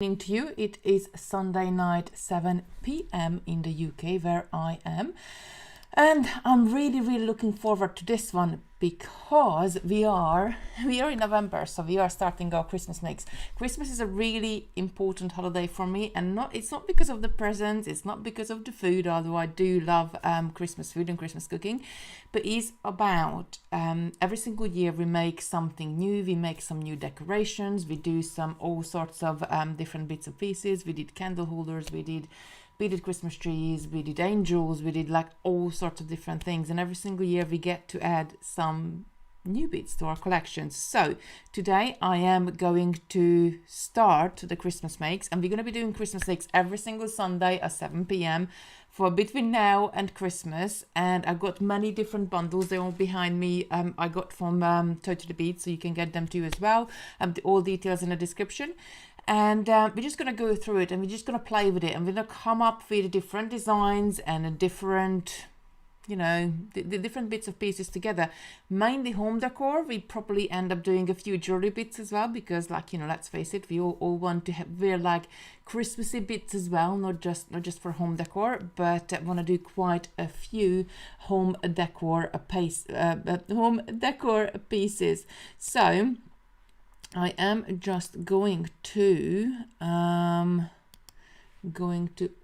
Evening to you. It is Sunday night 7 p.m. in the UK where I am, and I'm really looking forward to this one because we are in November, so we are starting our Christmas makes. Christmas is a really important holiday for me, and it's not because of the presents, it's not because of the food, although I do love Christmas food and Christmas cooking, but it's about every single year we make something new. We make some new decorations, we do all sorts of different bits and pieces. We did candle holders, we did beaded Christmas trees, we did angels, we did like all sorts of different things, and every single year we get to add some new bits to our collections. So today I am going to start the Christmas makes, and we're going to be doing Christmas makes every single Sunday at 7 p.m. for between now and Christmas. And I got many different bundles. They're all behind me. I got from Totally Bead, so you can get them too as well. All details in the description. And we're just going to go through it, and we're just going to play with it, and we're going to come up with different designs and a different, the different bits of pieces together. Mainly home decor. We probably end up doing a few jewelry bits as well, because let's face it, we all want to wear like Christmassy bits as well, not just for home decor, but I want to do quite a few home decor pieces. So I am just going to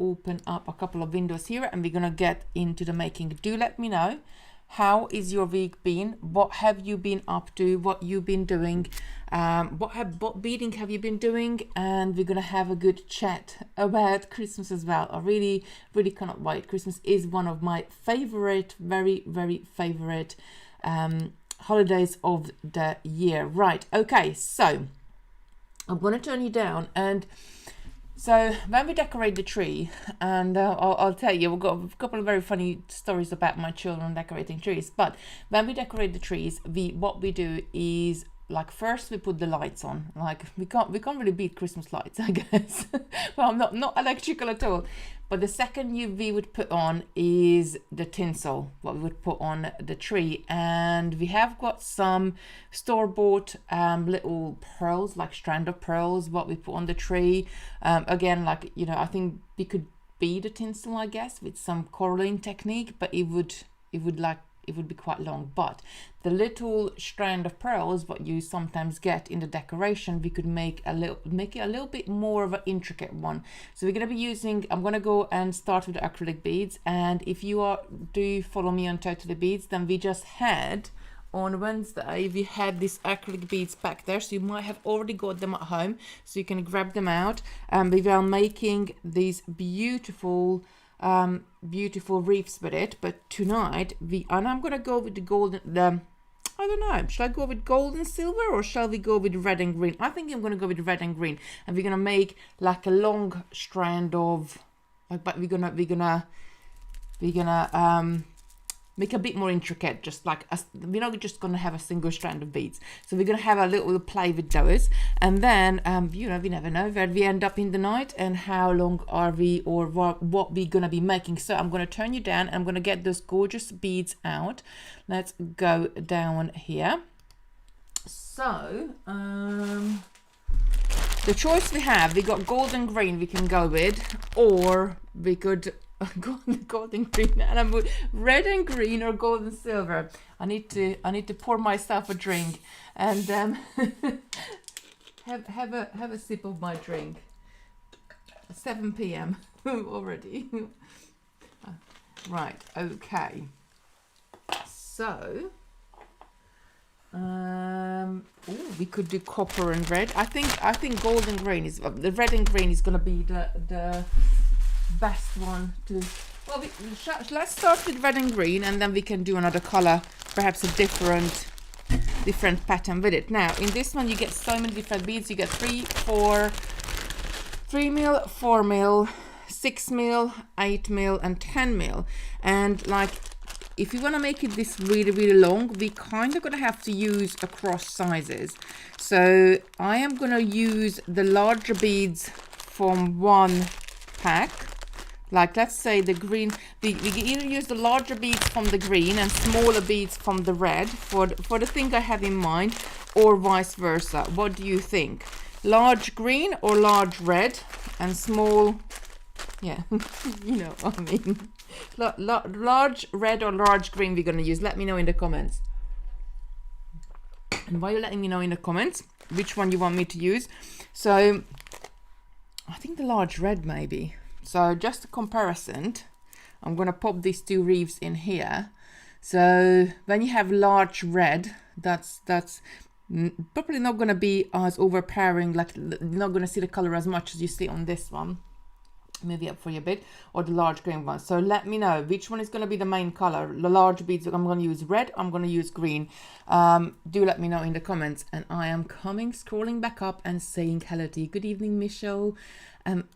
open up a couple of windows here, and we're gonna get into the making. Do let me know, how is your week been? What have you been up to? What you've been doing? What beading have you been doing? And we're gonna have a good chat about Christmas as well. I really cannot wait. Christmas is one of my favorite, very favorite holidays of the year. Right, okay, so I'm going to turn you down. And so when we decorate the tree, and I'll tell you, we've got a couple of very funny stories about my children decorating trees, but when we decorate the trees, what we do is, like, first we put the lights on. Like, we can't really beat Christmas lights, I guess. Well, not electrical at all. But the second we would put on is the tinsel, what we would put on the tree. And we have got some store-bought little pearls, like strand of pearls, what we put on the tree. Again, like, I think we could bead the tinsel, I guess, with some coralline technique, but it would be quite long. But the little strand of pearls, what you sometimes get in the decoration, we could make it a little bit more of an intricate one. So we're going to be using, I'm going to go and start with the acrylic beads. And if you do follow me on Totally Beads, then we just had on Wednesday, we had these acrylic beads back there, so you might have already got them at home, so you can grab them out. We were making these beautiful wreaths with it, but tonight and I'm gonna go with the golden, I don't know, should I go with gold and silver, or shall we go with red and green? I think I'm gonna go with red and green, and we're gonna make like a long strand of, like, but we're gonna make a bit more intricate, just like we're not just gonna have a single strand of beads, so we're gonna have a little play with those. And then we never know where we end up in the night and how long are we, or what we're gonna be making. So I'm gonna turn you down, and I'm gonna get those gorgeous beads out. Let's go down here. So the choice we got gold and green we can go with, or we could gold and green, and I'm with red and green or gold and silver. I need to pour myself a drink and have a sip of my drink. 7 p.m. already. Right, okay. So we could do copper and red. I think gold and green is, the red and green is gonna be the best one to, well, let's start with red and green, and then we can do another color, perhaps a different pattern with it. Now in this one you get so many different beads. You get 3 mil, 4 mil, 6 mil, 8 mil, and 10 mil. And like, if you want to make it this really long, we kind of gonna have to use across sizes. So I am gonna use the larger beads from one pack. Like, let's say the green, we either use the larger beads from the green and smaller beads from the red for the thing I have in mind, or vice versa. What do you think? large green or large red, and small, yeah, you know what I mean. Large red or large green we're going to use. Let me know in the comments. And while you're letting me know in the comments which one you want me to use, so I think the large red maybe. So just a comparison, I'm going to pop these two wreaths in here. So when you have large red, that's probably not going to be as overpowering, like you're not going to see the color as much as you see on this one. Maybe up for you a bit, or the large green one. So let me know which one is going to be the main color. The large beads, I'm going to use red, I'm going to use green. Do let me know in the comments. And I am scrolling back up and saying hello to you. Good evening, Michelle,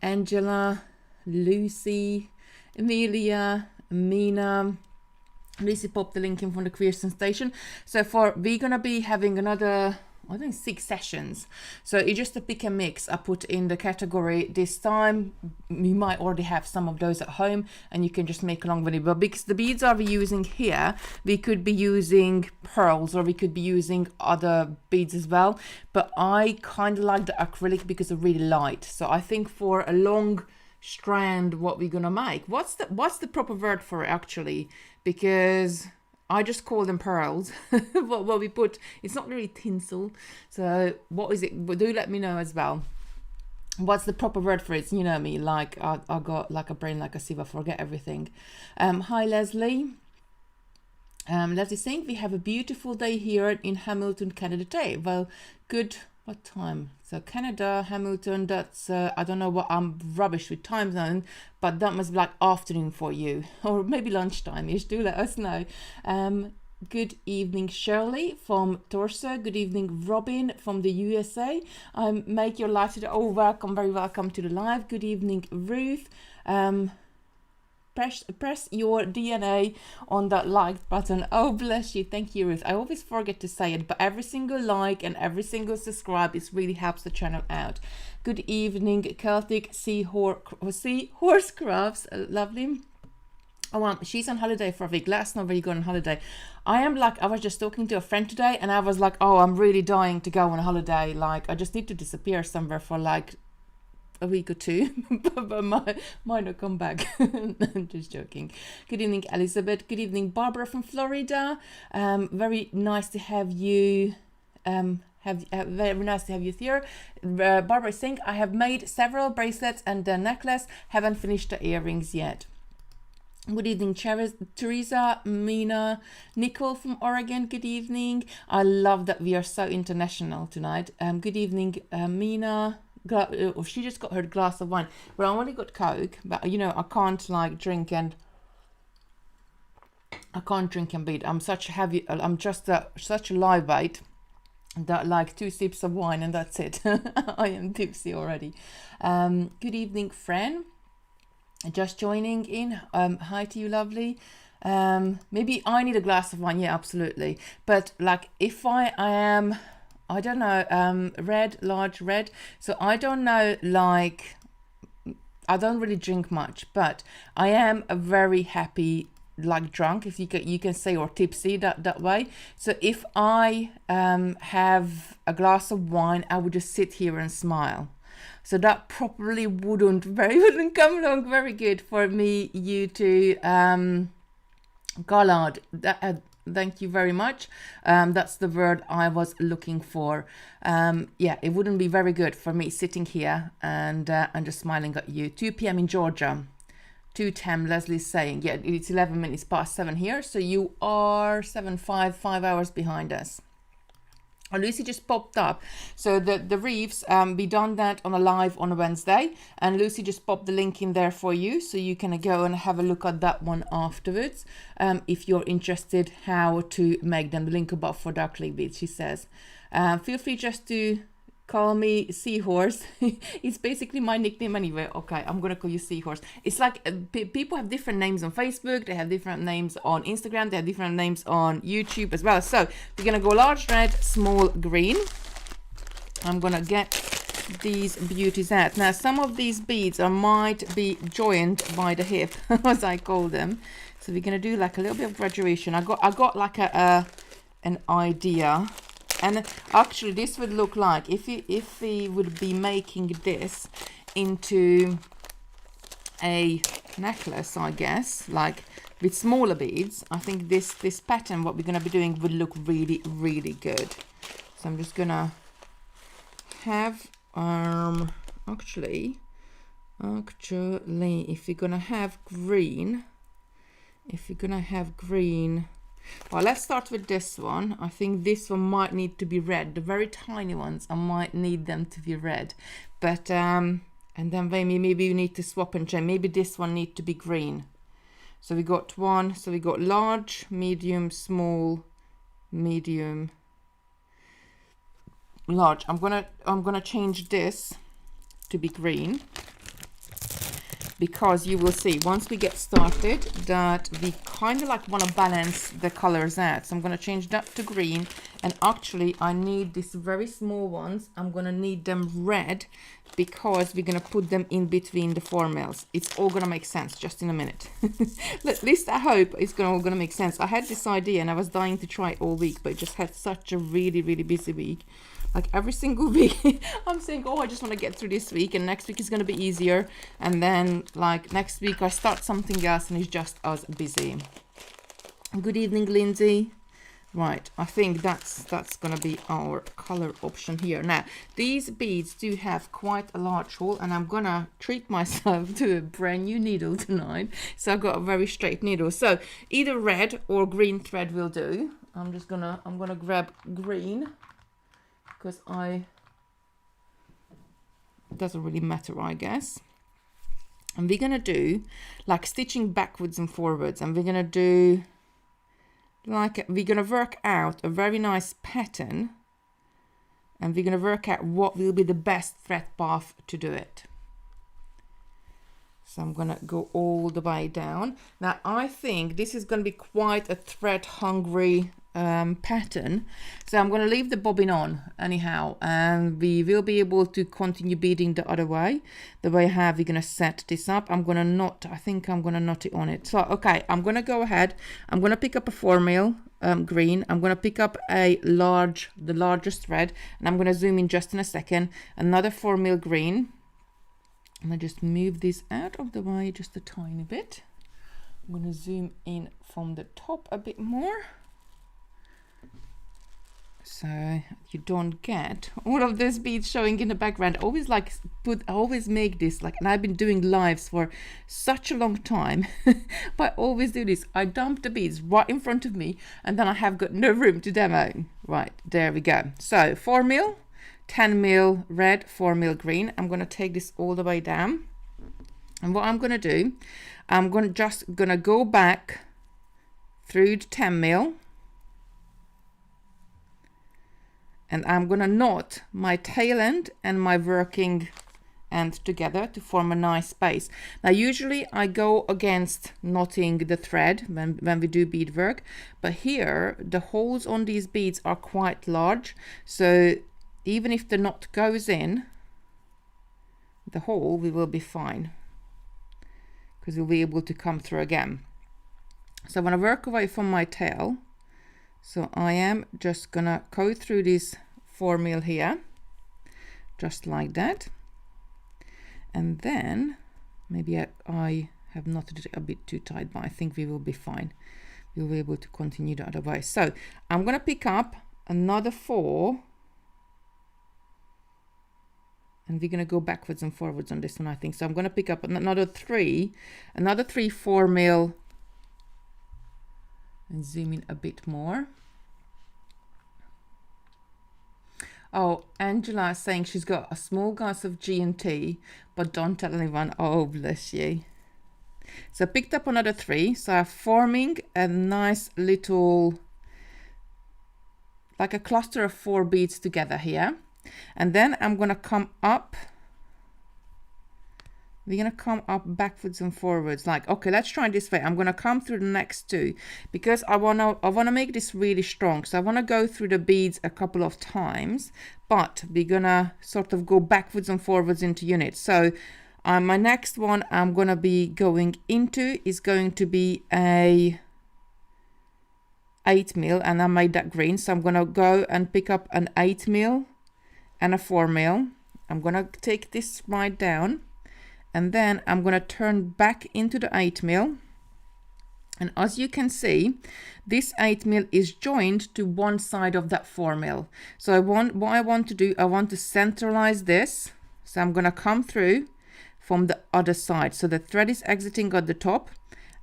Angela, Lucy, Amelia, Mina. Lucy popped the link in from the Queer Sensation. So we're going to be having another, I think 6 sessions. So it's just a pick and mix I put in the category this time. You might already have some of those at home and you can just make along with it. But because the beads are we using here, we could be using pearls or we could be using other beads as well. But I kind of like the acrylic because they're really light. So I think for a long strand, what we're gonna make, what's the proper word for it actually? Because I just call them pearls. what we put, it's not really tinsel. So what is it? Do let me know as well. What's the proper word for it? You know me, like I got like a brain like a sieve, I forget everything. Hi Leslie. Leslie saying we have a beautiful day here in Hamilton, Canada today. Well, good. What time? So Canada, Hamilton, that's, I don't know what, I'm rubbish with time zone, but that must be like afternoon for you, or maybe lunchtime-ish. Do let us know. Good evening, Shirley from Torso. Good evening, Robin from the USA. Make your life today. Oh, welcome, very welcome to the live. Good evening, Ruth. Press your DNA on that like button. Oh, bless you. Thank you, Ruth. I always forget to say it, but every single like and every single subscribe is really helps the channel out. Good evening, Celtic Horse Crafts. Lovely. Oh, she's on holiday for a week. Let us know where you go on holiday. I was just talking to a friend today and I was like, oh, I'm really dying to go on holiday. Like, I just need to disappear somewhere for like a week or two, but might not come back. I'm just joking. Good evening, Elizabeth. Good evening, Barbara from Florida. Very nice to have you. Very nice to have you here. Barbara is saying, I have made several bracelets and a necklace. Haven't finished the earrings yet. Good evening, Teresa, Mina, Nicole from Oregon. Good evening. I love that we are so international tonight. Good evening, Mina. She just got her glass of wine. Well, I only got Coke, but you know I can't like drink and bead. I'm such heavy. I'm just such a lightweight that like 2 sips of wine and that's it. I am tipsy already. Good evening, Fran. Just joining in. Hi to you, lovely. Maybe I need a glass of wine. Yeah, absolutely. But like if I am, I don't know, red, large red. So I don't know, like, I don't really drink much, but I am a very happy, like drunk, if you can say, or tipsy that way. So if I have a glass of wine, I would just sit here and smile. So that probably wouldn't come along very good for me, you two, Garland. Thank you very much. That's the word I was looking for. Yeah, it wouldn't be very good for me sitting here and just smiling at you. 2 p.m. in Georgia. 2:10, Leslie's saying. Yeah, it's 11 minutes past 7 here. So you are 5 hours behind us. And Lucy just popped up. So the wreaths, we done that on a live on a Wednesday, and Lucy just popped the link in there for you, so you can go and have a look at that one afterwards, if you're interested how to make them. The link above for dark beads, she says. Feel free just to call me Seahorse. It's basically my nickname anyway. Okay, I'm gonna call you Seahorse. It's like people have different names on Facebook, they have different names on Instagram, they have different names on YouTube as well. So we're gonna go large red, small green. I'm gonna get these beauties out. Now some of these beads might be joined by the hip, as I call them. So we're gonna do like a little bit of graduation. I got like an idea And actually this would look like, if we would be making this into a necklace, I guess, like with smaller beads, I think this pattern, what we're going to be doing, would look really, really good. So I'm just going to have, actually, if you're going to have green, well, let's start with this one. I think this one might need to be red. The very tiny ones, I might need them to be red. But, and then maybe you need to swap and change. Maybe this one need to be green. So we got one, so we got large, medium, small, medium, large. I'm gonna change this to be green, because you will see once we get started that we kind of like want to balance the colors out. So I'm going to change that to green, and actually I need these very small ones, I'm going to need them red, because we're going to put them in between the 4 mils. It's all going to make sense just in a minute. At least I hope it's all going to make sense. I had this idea and I was dying to try it all week, but just had such a really, really busy week. Like every single week I'm saying, oh, I just want to get through this week, and next week is going to be easier, and then like next week I start something else and it's just as busy. Good evening, Lindsay. Right, I think that's going to be our color option here. Now these beads do have quite a large hole, and I'm gonna treat myself to a brand new needle tonight. So I've got a very straight needle, so either red or green thread will do. I'm gonna grab green, because it doesn't really matter, I guess. And we're gonna do like stitching backwards and forwards, and we're gonna do like, we're gonna work out a very nice pattern, and we're gonna work out what will be the best thread path to do it. So I'm gonna go all the way down. Now I think this is gonna be quite a thread hungry pattern, so I'm going to leave the bobbin on anyhow, and we will be able to continue beading the other way. The way I have, we're going to set this up. I'm going to knot, I think I'm going to knot it on it. So okay, I'm going to go ahead, I'm going to pick up a 4 mil green, I'm going to pick up the largest thread, and I'm going to zoom in just in a second, another 4 mil green. I'm going to just move this out of the way just a tiny bit. I'm going to zoom in from the top a bit more, so you don't get all of those beads showing in the background. I always make this like, and I've been doing lives for such a long time but I always do this. I dump the beads right in front of me, and then I have got no room to demo. Right, there we go. So 4 mil, 10 mil red, 4 mil green. I'm going to take this all the way down, and what I'm going to do, I'm just going to go back through the 10 mil, and I'm going to knot my tail end and my working end together to form a nice space. Now usually I go against knotting the thread when we do beadwork, but here the holes on these beads are quite large, so even if the knot goes in the hole, we will be fine, because we'll be able to come through again. So I'm going to work away from my tail. So I am just gonna go through this 4 mil here, just like that, and then maybe I have knotted it a bit too tight, but I think we will be fine. We'll be able to continue the other way. So I'm gonna pick up another 4, and we're gonna go backwards and forwards on this one, I think. So I'm gonna pick up another 3 4 mil, and zoom in a bit more. Oh, Angela is saying she's got a small glass of G&T, but don't tell anyone. Oh, bless you. So I picked up another 3, so I'm forming a nice little, like a cluster of 4 beads together here, and then I'm gonna come up. We're gonna come up backwards and forwards. Like, okay, let's try this way. I'm gonna come through the next 2, because I wanna make this really strong. So I wanna go through the beads a couple of times, but we're gonna sort of go backwards and forwards into units. So my next one I'm gonna be going into is going to be a 8mm and I made that green. So I'm gonna go and pick up an 8mm and a 4mm. I'm gonna take this right down, and then I'm gonna turn back into the 8mm. And as you can see, this 8mm is joined to one side of that 4mm. So what I want to do, I want to centralize this. So I'm gonna come through from the other side. So the thread is exiting at the top.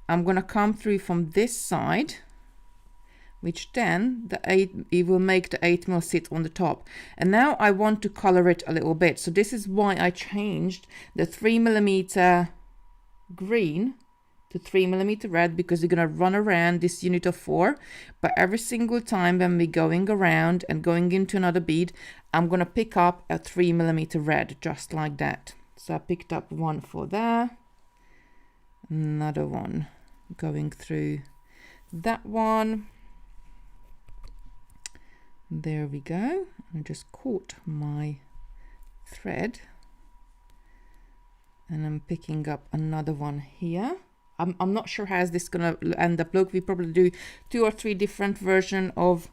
I'm gonna come through from this side, which then it will make the 8mm sit on the top. And now I want to color it a little bit. So this is why I changed the 3mm green to 3mm red, because you're gonna run around this unit of 4. But every single time when we're going around and going into another bead, I'm gonna pick up a 3mm red, just like that. So I picked up one for there, another one going through that one. There we go. I just caught my thread and I'm picking up another one here. I'm not sure how this gonna end up. Look, we probably do 2 or 3 different versions of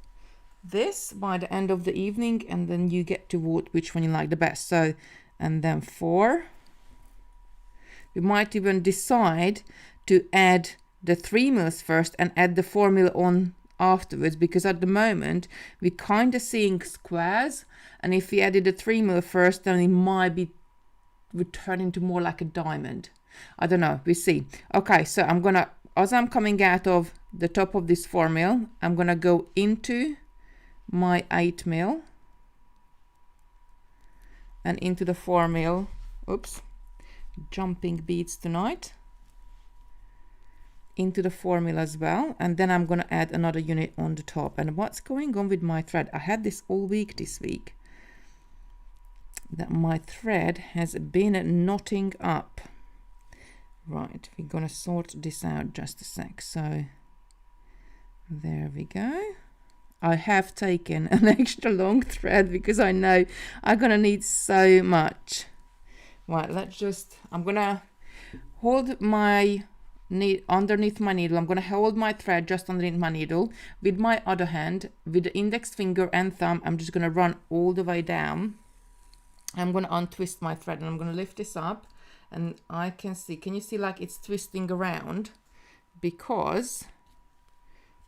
this by the end of the evening, and then you get to vote which one you like the best. So, and then 4. We might even decide to add the 3mm first and add the 4mm on afterwards, because at the moment we're kind of seeing squares, and if we added the 3mm first, then it might be returning to more like a diamond. I don't know, we see. Okay, so I'm gonna, as I'm coming out of the top of this 4mm, I'm gonna go into my 8mm and into the 4mm. Oops, jumping beads tonight. Into the 4mm as well, and then I'm gonna add another unit on the top. And what's going on with my thread? I had this all week this week, that my thread has been knotting up. Right, we're gonna sort this out just a sec. So there we go. I have taken an extra long thread because I know I'm gonna need so much. Right, let's just, I'm gonna hold my underneath my needle. I'm going to hold my thread just underneath my needle. With my other hand, with the index finger and thumb, I'm just going to run all the way down. I'm going to untwist my thread and I'm going to lift this up, and I can see, can you see like it's twisting around because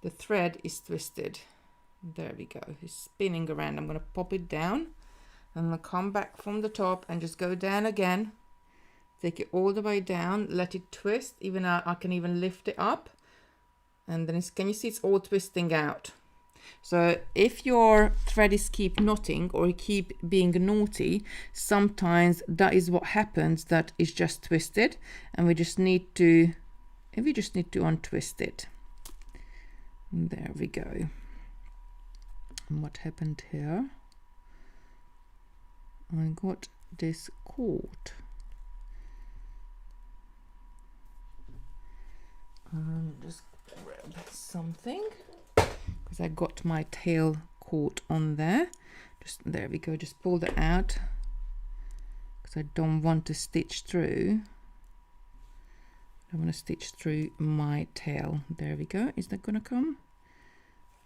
the thread is twisted. There we go, it's spinning around. I'm going to pop it down and I'll come back from the top and just go down again. Take it all the way down, let it twist, even I can even lift it up, and then can you see it's all twisting out. So if your thread is keep knotting or keep being naughty, sometimes that is what happens, that is just twisted, and we just need to untwist it. And there we go. And what happened here? I got this caught. Just grab something because I got my tail caught on there. Just there we go. Just pull that out because I don't want to stitch through. I want to stitch through my tail. There we go. Is that gonna come?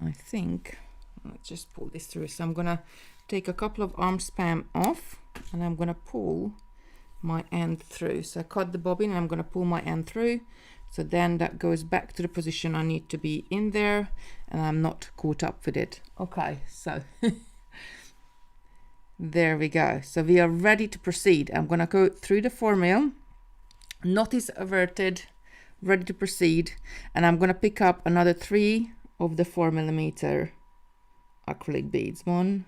I think. Let's just pull this through. So I'm gonna take a couple of arm span off and I'm gonna pull my end through. So I cut the bobbin and I'm gonna pull my end through. So then that goes back to the position I need to be in there, and I'm not caught up with it. Okay, so there we go. So we are ready to proceed. I'm gonna go through the 4mm, knot is averted, ready to proceed, and I'm gonna pick up another 3 of the 4mm acrylic beads. 1,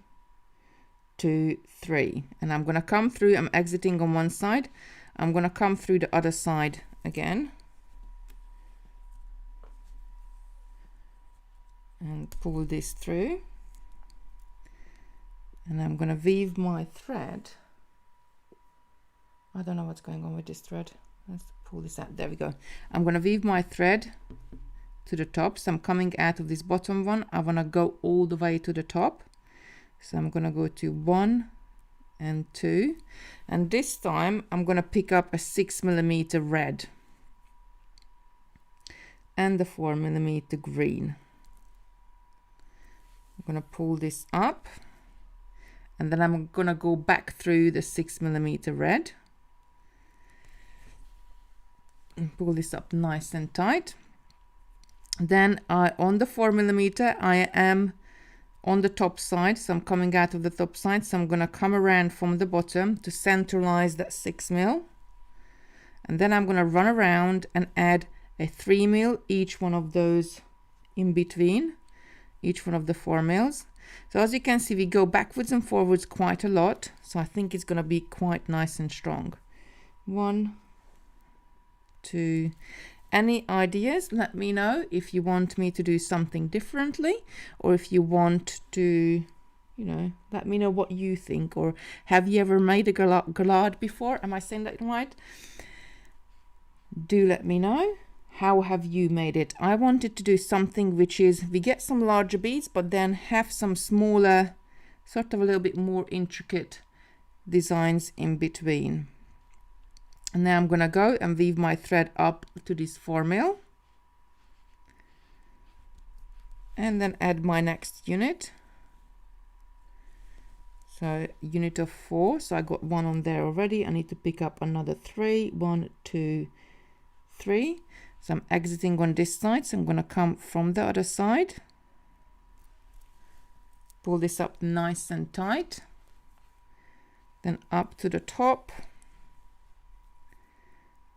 2, 3, and I'm gonna come through. I'm exiting on one side. I'm gonna come through the other side again. And pull this through, and I'm gonna weave my thread. I don't know what's going on with this thread. Let's pull this out. There we go. I'm gonna weave my thread to the top. So I'm coming out of this bottom one. I wanna go all the way to the top. So I'm gonna go to 1 and 2, and this time I'm gonna pick up a 6mm red and the 4mm green. gonna pull this up, and then I'm gonna go back through the 6mm red and pull this up nice and tight. Then on the 4mm I am on the top side, so I'm coming out of the top side, so I'm gonna come around from the bottom to centralize that 6mm, and then I'm gonna run around and add a 3mm each one of those in between each one of the 4mm. So as you can see, we go backwards and forwards quite a lot, so I think it's gonna be quite nice and strong. 1, 2. Any ideas? Let me know if you want me to do something differently, or if you want to, you know, let me know what you think. Or have you ever made a galard before? Am I saying that right? Do let me know. How have you made it? I wanted to do something which is, we get some larger beads, but then have some smaller, sort of a little bit more intricate designs in between. And now I'm gonna go and weave my thread up to this 4mm, and then add my next unit. So unit of 4, so I got 1 on there already. I need to pick up another 3. 1, 2, 3. So I'm exiting on this side, so I'm gonna come from the other side, pull this up nice and tight, then up to the top.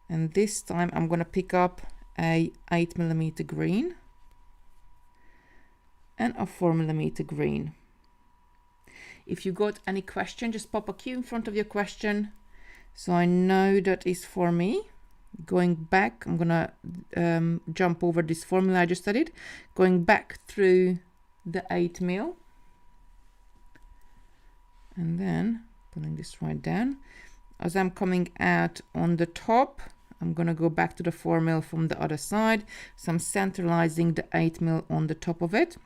And this time I'm going to pick up a 8mm green and a 4mm green. If you got any question, just pop a Q in front of your question, so I know that is for me. Going back, I'm going to jump over this formula I just studied, going back through the 8mm, and then pulling this right down. As I'm coming out on the top, I'm going to go back to the 4mm from the other side. So I'm centralizing the 8mm on the top of it.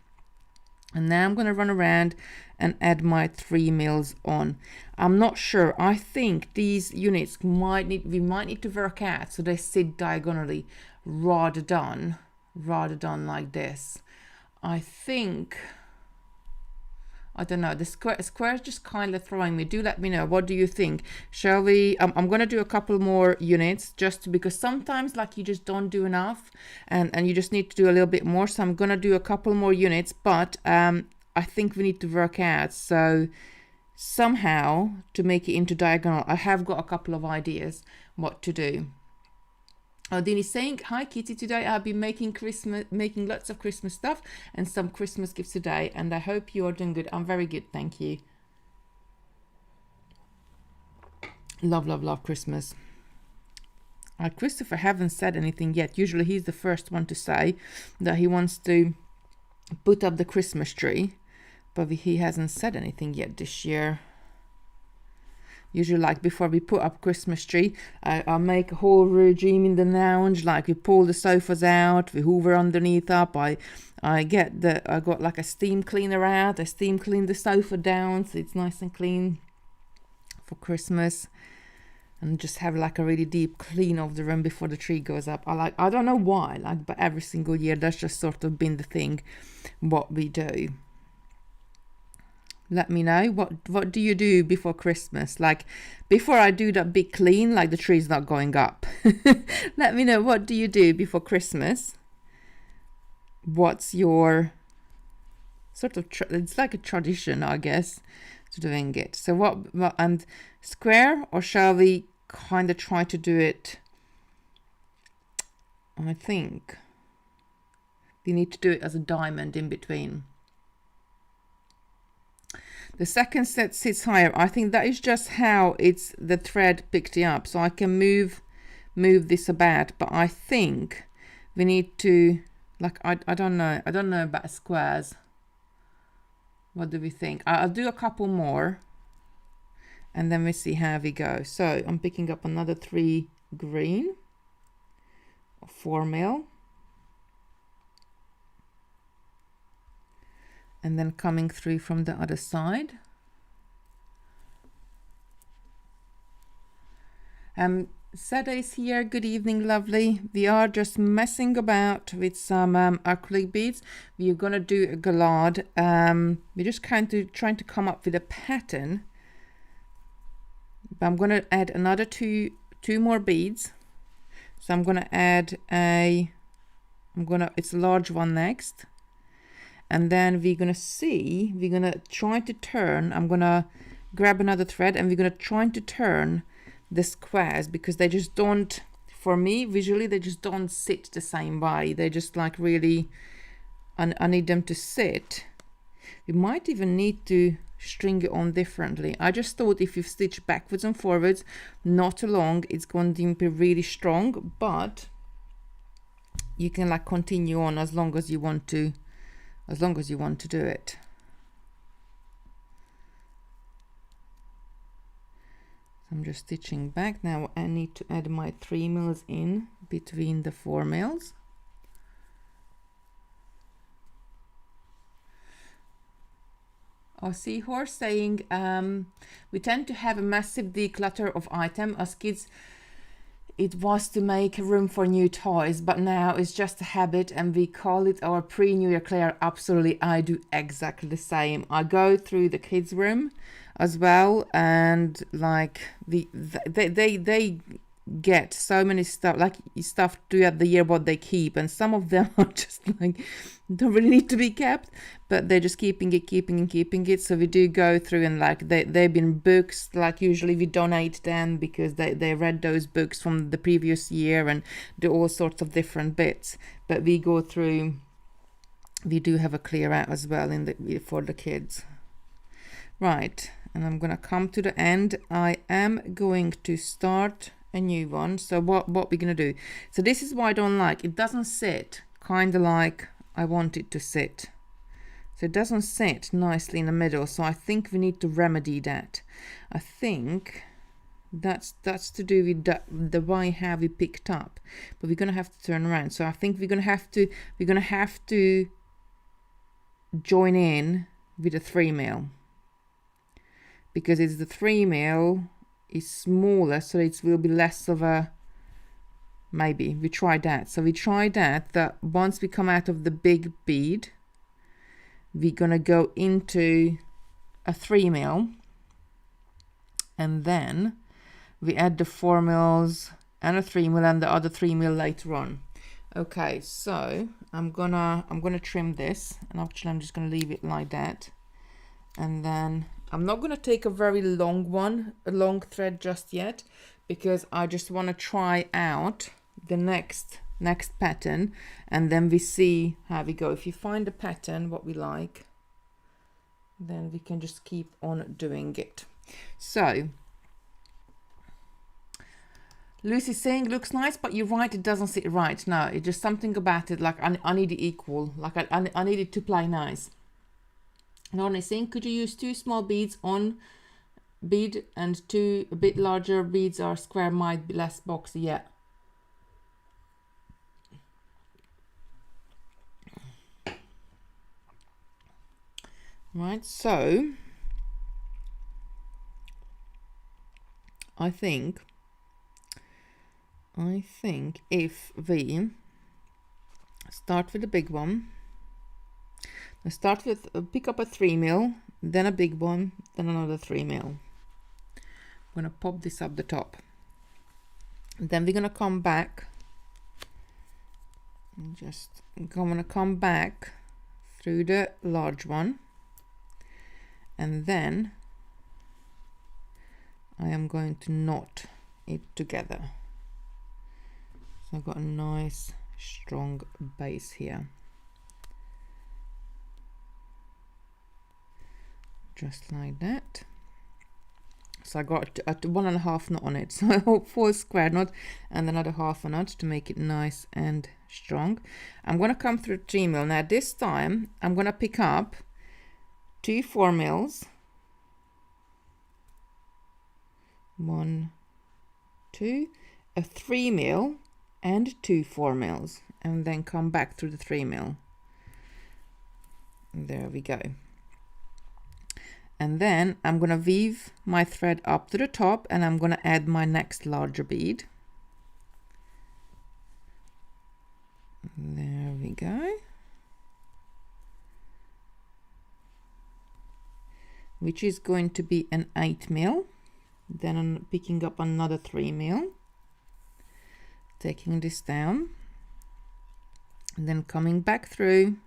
And now I'm going to run around and add my 3mm on. I'm not sure. I think these units we might need to work out so they sit diagonally rather than like this. I think, I don't know, the square is just kind of throwing me. Do let me know, what do you think? Shall we, I'm going to do a couple more units, just because sometimes like you just don't do enough and you just need to do a little bit more. So I'm going to do a couple more units, but I think we need to work out, so somehow to make it into diagonal. I have got a couple of ideas what to do. Dean is saying, hi Kitty, today I've been making lots of Christmas stuff and some Christmas gifts today, and I hope you are doing good. I'm very good, thank you. Love Christmas. Christopher haven't said anything yet. Usually he's the first one to say that he wants to put up the Christmas tree, but he hasn't said anything yet this year. Usually, like before we put up Christmas tree, I make a whole regime in the lounge. Like we pull the sofas out, we hoover underneath up. I got like a steam cleaner out. I steam clean the sofa down so it's nice and clean for Christmas, and just have like a really deep clean of the room before the tree goes up. I don't know why, but every single year that's just sort of been the thing what we do. Let me know, what do you do before Christmas? Like before I do that big clean, like the tree's not going up. Let me know, what do you do before Christmas? What's your sort of it's like a tradition, I guess, to doing it. So what and square, or shall we kind of try to do it? I think we need to do it as a diamond in between. The second set sits higher. I think that is just how it's the thread picked it up. So I can move this about, but I think we need to, like, I don't know about squares. What do we think? I'll do a couple more and then we see how we go. So I'm picking up another 3 green, 4mm, and then coming through from the other side. Sada is here. Good evening, lovely. We are just messing about with some acrylic beads. We're gonna do a Garland. We're just kind of trying to come up with a pattern. But I'm gonna add another two more beads. So I'm gonna add it's a large one next. And then we're gonna try to turn. I'm gonna grab another thread and we're gonna try to turn the squares, because they just don't, for me visually, they just don't sit the same way. They just like really, I need them to sit. You might even need to string it on differently. I just thought if you stitch backwards and forwards not along, it's going to be really strong, but you can like continue on as long as you want to do it. I'm just stitching back now. I need to add my 3 mils in between the 4 mils. Oh, Seahorse saying we tend to have a massive declutter of items. As kids, it was to make room for new toys, but now it's just a habit and we call it our pre-New Year. Claire, absolutely, I do exactly the same. I go through the kids' room as well, and like they get so many stuff, like stuff throughout the year what they keep, and some of them are just like don't really need to be kept, but they're just keeping it. So we do go through, and like they've been books, like usually we donate them because they read those books from the previous year and do all sorts of different bits, but we go through, we do have a clear out as well for the kids. Right, and I'm gonna come to the end. I am going to start a new one. So what we're gonna do, so this is why I don't like it, doesn't sit kind of like I want it to sit. So it doesn't sit nicely in the middle, so I think we need to remedy that. I think that's to do with the way how we picked up, but we're gonna have to turn around. So I think we're gonna have to join in with a 3 mil, because it's the 3 mil is smaller, so it will be less of a, maybe we try that. So we try that once we come out of the big bead, we're gonna go into a 3 mil, and then we add the 4 mils and a 3 mil and the other 3 mil later on. Okay, so I'm gonna trim this, and actually I'm just gonna leave it like that, and then I'm not gonna take a very long long thread just yet, because I just want to try out the next pattern, and then we see how we go. If you find a pattern what we like, then we can just keep on doing it. So Lucy's saying looks nice, but you're right, it doesn't sit right. No, it's just something about it, like I need it equal, like I need it to play nice. Nonna is saying, could you use 2 small beads on bead and 2 a bit larger beads are square, might be less boxy. Yeah. Right, so I think if we start with the big one, I start with pick up a 3 mil, then a big one, then another 3 mil. I'm gonna pop this up the top. Then we're gonna come back and I'm gonna come back through the large one, and then I am going to knot it together. So I've got a nice strong base here. Just like that. So I got a 1.5 knot on it, so 4 square knot and another 1/2 knot to make it nice and strong. I'm going to come through 3 mil. Now this time I'm going to pick up 2 4 mils, 1 2, a 3 mil and 2 4 mils, and then come back through the 3 mil. There we go. And then I'm going to weave my thread up to the top, and I'm going to add my next larger bead. There we go. Which is going to be an 8 mil. Then I'm picking up another 3 mil, taking this down, and then coming back through.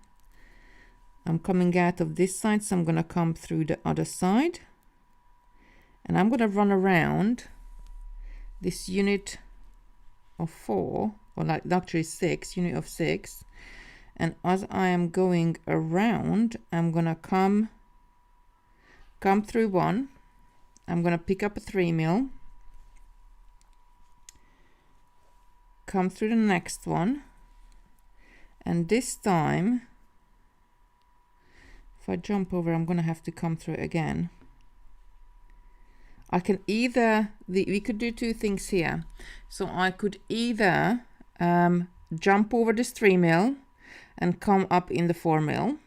I'm coming out of this side, so I'm going to come through the other side, and I'm going to run around this unit of 4, or like actually 6, unit of 6, and as I am going around, I'm going to come through one. I'm going to pick up a 3 mil, come through the next one, and this time if I jump over, I'm going to have to come through it again. I can either, we could do two things here. So I could either jump over this 3 mil and come up in the 4 mil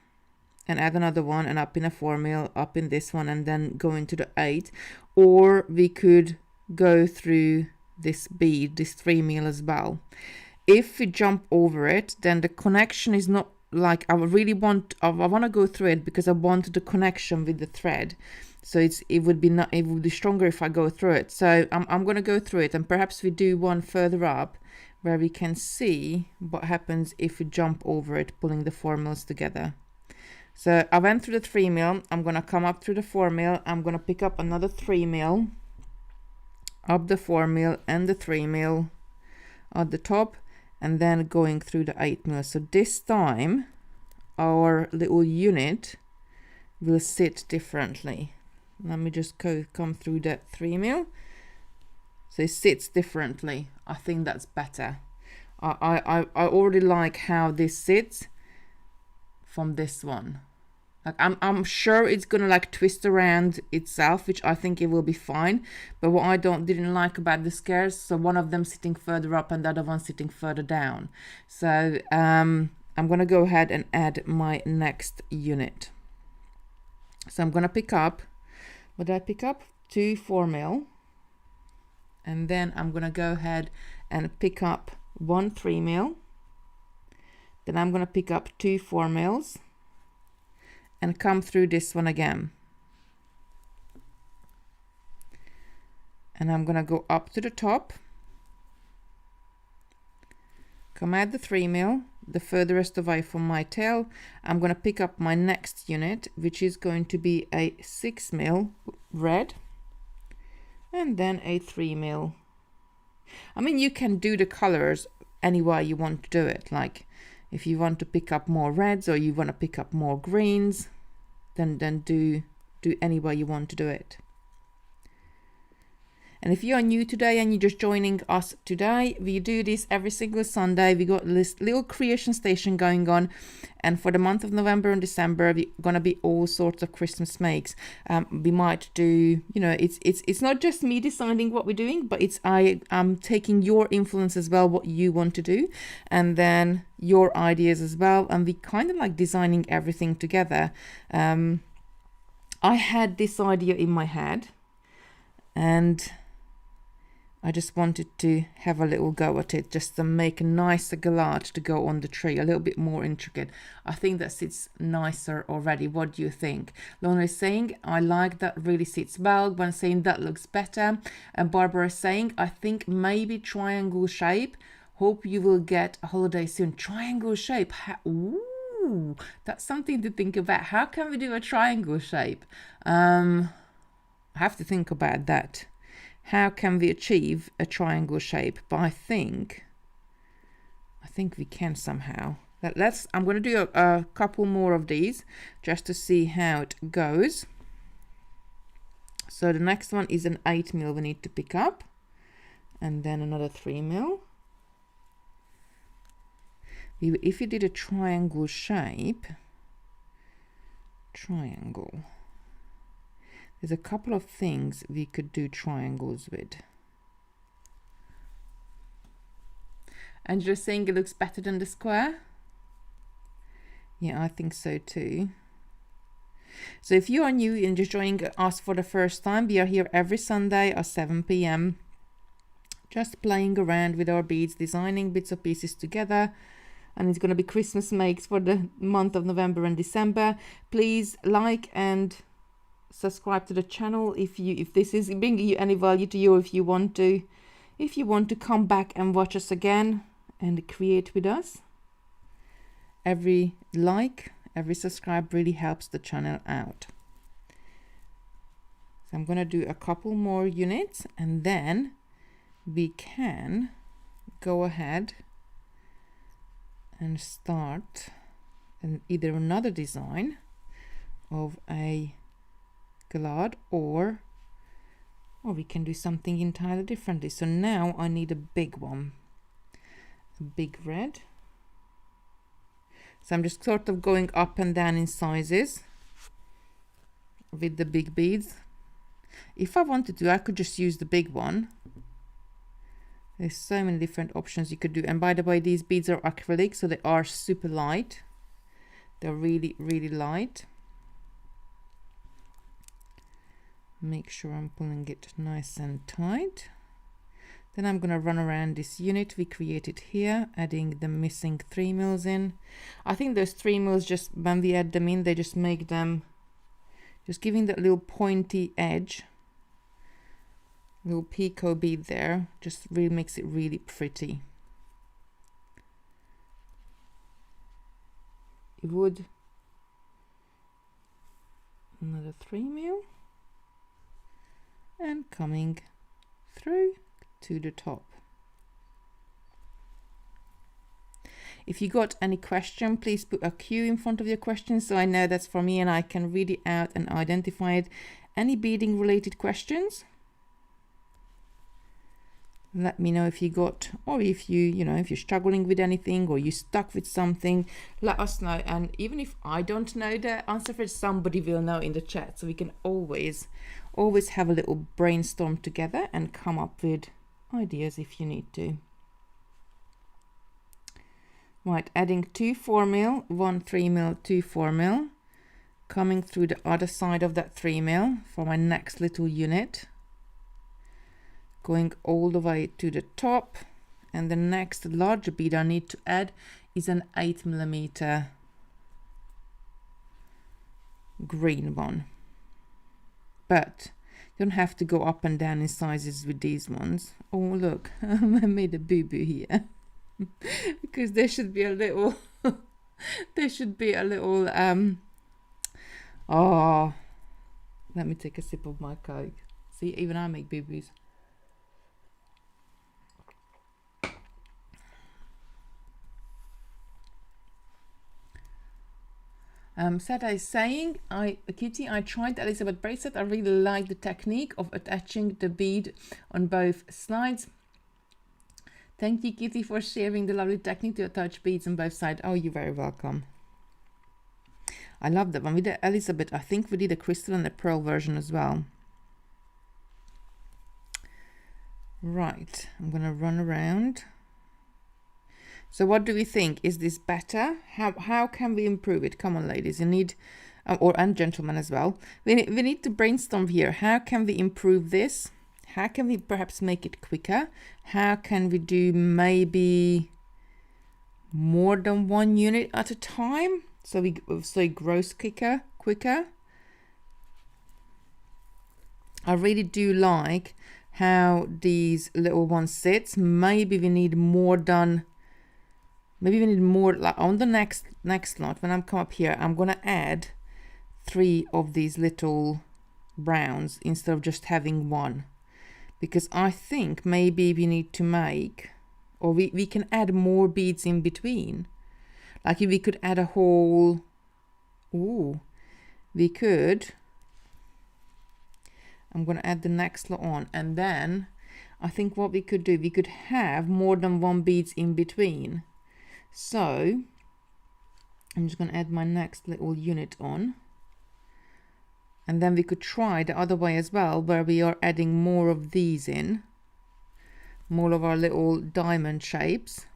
and add another one and up in a 4 mil, up in this one, and then go into the 8, or we could go through this bead, this 3 mil as well. If we jump over it, then the connection is not like I want to go through it because I want the connection with the thread. So it would be stronger if I go through it. So I'm going to go through it, and perhaps we do one further up where we can see what happens if we jump over it, pulling the 4 mils together. So I went through the 3 mil, I'm going to come up through the 4 mil, I'm going to pick up another 3 mil, up the 4 mil and the 3 mil at the top, and then going through the 8 mil. So this time our little unit will sit differently. Let me just come through that 3 mil. So it sits differently. I think that's better. I already like how this sits from this one. Like I'm sure it's gonna like twist around itself, which I think it will be fine. But what I didn't like about the squares, so one of them sitting further up and the other one sitting further down. So I'm gonna go ahead and add my next unit. So I'm gonna pick up, what did I pick up? 2 4 mil, and then I'm gonna go ahead and pick up 1 3 mil. Then I'm gonna pick up 2 4 mils and come through this one again. And I'm gonna go up to the top, come out the 3 mil, the furthest away from my tail. I'm gonna pick up my next unit, which is going to be a 6 mil red, and then a 3 mil. I mean, you can do the colors any way you want to do it. Like if you want to pick up more reds or you want to pick up more greens, then do any way you want to do it. And if you are new today and you're just joining us today, we do this every single Sunday. We got this little creation station going on, and for the month of November and December, we're gonna be all sorts of Christmas makes. We might do, you know, it's not just me deciding what we're doing, but I'm taking your influence as well, what you want to do, and then your ideas as well, and we kind of like designing everything together. I had this idea in my head, and I just wanted to have a little go at it, just to make a nicer galage to go on the tree, a little bit more intricate. I think that sits nicer already. What do you think? Lorna is saying, I like that, really sits well. Gwen saying that looks better. And Barbara is saying, I think maybe triangle shape. Hope you will get a holiday soon. Triangle shape. Ooh, that's something to think about. How can we do a triangle shape? I have to think about that. How can we achieve a triangle shape? But I think we can somehow. I'm going to do a couple more of these just to see how it goes. So the next one is an 8 mil we need to pick up, and then another 3 mil. If you did a triangle shape, there's a couple of things we could do triangles with. And you're saying it looks better than the square? Yeah, I think so too. So if you are new and just joining us for the first time, we are here every Sunday at 7 p.m. just playing around with our beads, designing bits of pieces together. and it's going to be Christmas makes for the month of November and December. Please like and subscribe to the channel if this is bringing you any value to you, if you want to come back and watch us again and create with us. Every like, every subscribe really helps the channel out. So I'm going to do a couple more units, and then we can go ahead and start either another design of a glad, or we can do something entirely differently. So now I need a big one, a big red. So I'm just sort of going up and down in sizes with the big beads. If I wanted to, I could just use the big one. There's so many different options you could do. And by the way, these beads are acrylic, so they are super light. They're really, really light. Make sure I'm pulling it nice and tight. Then I'm going to run around this unit we created here, adding the missing 3 mils in. I think those 3 mils, just when we add them in, they just make them, just giving that little pointy edge, little picot bead there, just really makes it really pretty. It would. Another 3 mil. And coming through to the top. If you got any question, please put a Q in front of your question so I know that's for me and I can read it out and identify it. Any beading related questions? Let me know if you got, or if if you're struggling with anything or you're stuck with something, let us know. And even if I don't know the answer for it, somebody will know in the chat, so we can always have a little brainstorm together and come up with ideas if you need to. Right, adding 2 4 mil, 1 3 mil, 2 4 mil, coming through the other side of that 3 mil for my next little unit, going all the way to the top. And the next larger bead I need to add is an 8 millimeter green one. But you don't have to go up and down in sizes with these ones. Oh look, I made a boo-boo here. Because there should be a little oh, let me take a sip of my Coke. See, even I make boo-boos. Sada is saying, Kitty, I tried the Elizabeth bracelet. I really like the technique of attaching the bead on both sides. Thank you, Kitty, for sharing the lovely technique to attach beads on both sides. Oh, you're very welcome. I love that one. With the Elizabeth, I think we did a crystal and a pearl version as well. Right, I'm going to run around. So what do we think? Is this better? How can we improve it? Come on, ladies, you need, and gentlemen as well. We need to brainstorm here. How can we improve this? How can we perhaps make it quicker? How can we do maybe more than 1 unit at a time? So it grows quicker. I really do like how these little ones sit. Maybe we need more done. Maybe we need more, like on the next lot, when I'm come up here, I'm gonna add 3 of these little browns instead of just having 1, because I think maybe we need to make, or we can add more beads in between. Like if we could add a whole, we could, I'm gonna add the next lot on, and then I think what we could do, we could have more than 1 beads in between. So I'm just going to add my next little unit on, and then we could try the other way as well, where we are adding more of these in, more of our little diamond shapes,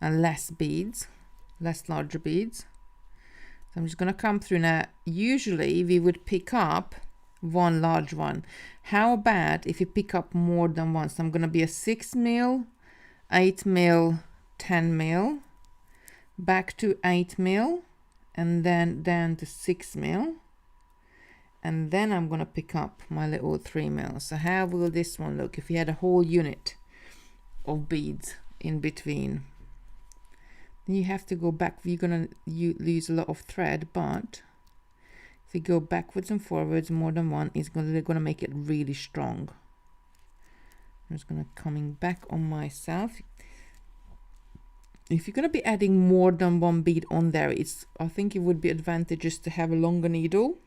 and less beads, less larger beads. So I'm just going to come through now. Usually we would pick up 1 large one. How about if you pick up more than one? So I'm going to be a 6 mil, 8 mil, 10 mil, back to 8 mil, and then down to 6 mil. And then I'm going to pick up my little 3 mil. So how will this one look if you had a whole unit of beads in between? Then you have to go back. You're going to lose a lot of thread, but if you go backwards and forwards more than one, it's going to make it really strong. I'm just going to coming back on myself. If you're going to be adding more than one bead on there, I think it would be advantageous to have a longer needle.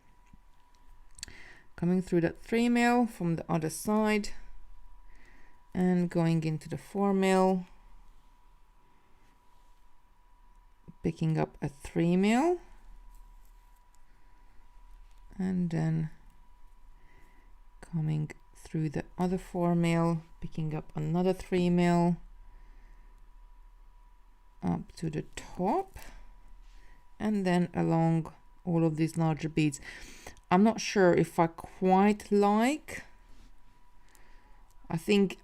Coming through that 3 mil from the other side and going into the 4 mil, picking up a 3 mil, and then coming through the other 4 mil, picking up another 3 mil up to the top, and then along all of these larger beads. I'm not sure if I quite like. I think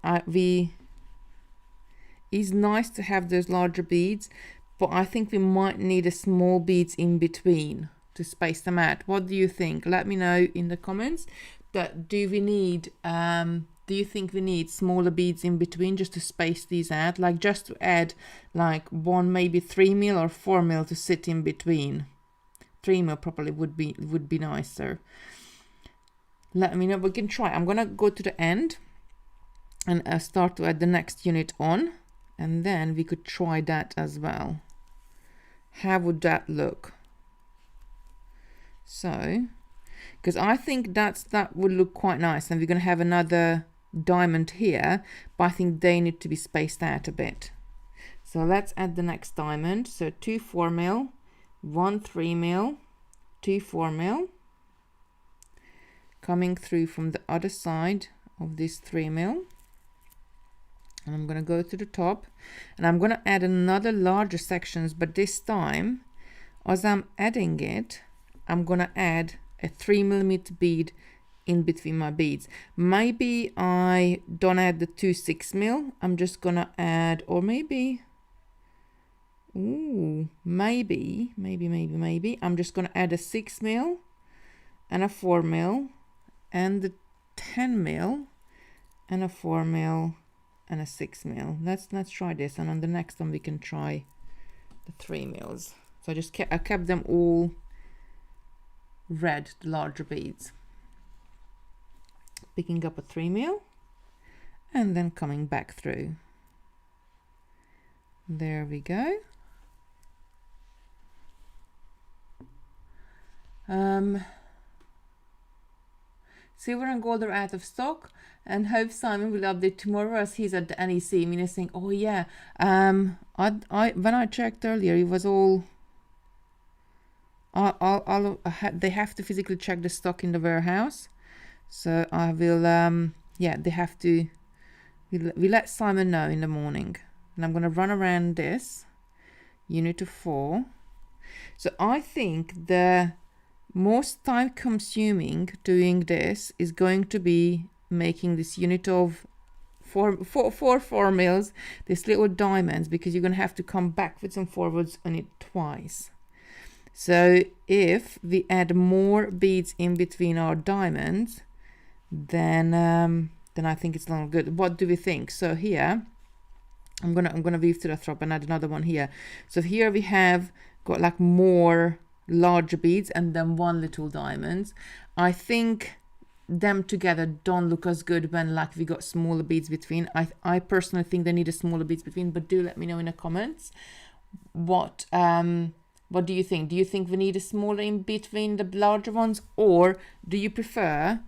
it's nice to have those larger beads, but I think we might need a small beads in between to space them out. What do you think? Let me know in the comments. That do you think we need smaller beads in between just to space these out, like just to add like one, maybe 3 mil or 4 mil to sit in between? 3 mil probably would be nicer. Let me know. We can try. I'm gonna go to the end and start to add the next unit on, and then we could try that as well. How would that look? So, because I think that would look quite nice, and we're gonna have another diamond here, but I think they need to be spaced out a bit. So let's add the next diamond. So 2 4 mil, 1 3 mil, 2 4 mil, coming through from the other side of this 3 mil, and I'm going to go to the top, and I'm going to add another larger sections, but this time as I'm adding it, I'm going to add a 3mm bead in between my beads. Maybe I don't add the 2 6 mil. I'm just going to add, or maybe maybe I'm just going to add a 6 mil and a 4 mil and the 10 mil and a 4 mil and a 6 mil. Let's try this, and on the next one we can try the 3 mils. So I kept them all red, the larger beads, picking up a 3 mil and then coming back through. There we go. Silver and gold are out of stock, and hope Simon will update tomorrow as he's at the NEC. Mina saying, oh yeah, when I checked earlier, it was all they have to physically check the stock in the warehouse. So I will yeah, they have to, we let Simon know in the morning, and I'm going to run around this unit of 4. So I think the most time consuming doing this is going to be making this unit of 4 mils, these little diamonds, because you're going to have to come backwards and forwards on it twice. So if we add more beads in between our diamonds, then I think it's not good. What do we think? So here I'm gonna weave to the top and add another one here. So here we have got like more larger beads and then one little diamonds. I think them together don't look as good when like we got smaller beads between. I personally think they need a smaller beads between, but do let me know in the comments what do you think? Do you think we need a smaller in between the larger ones, or do you prefer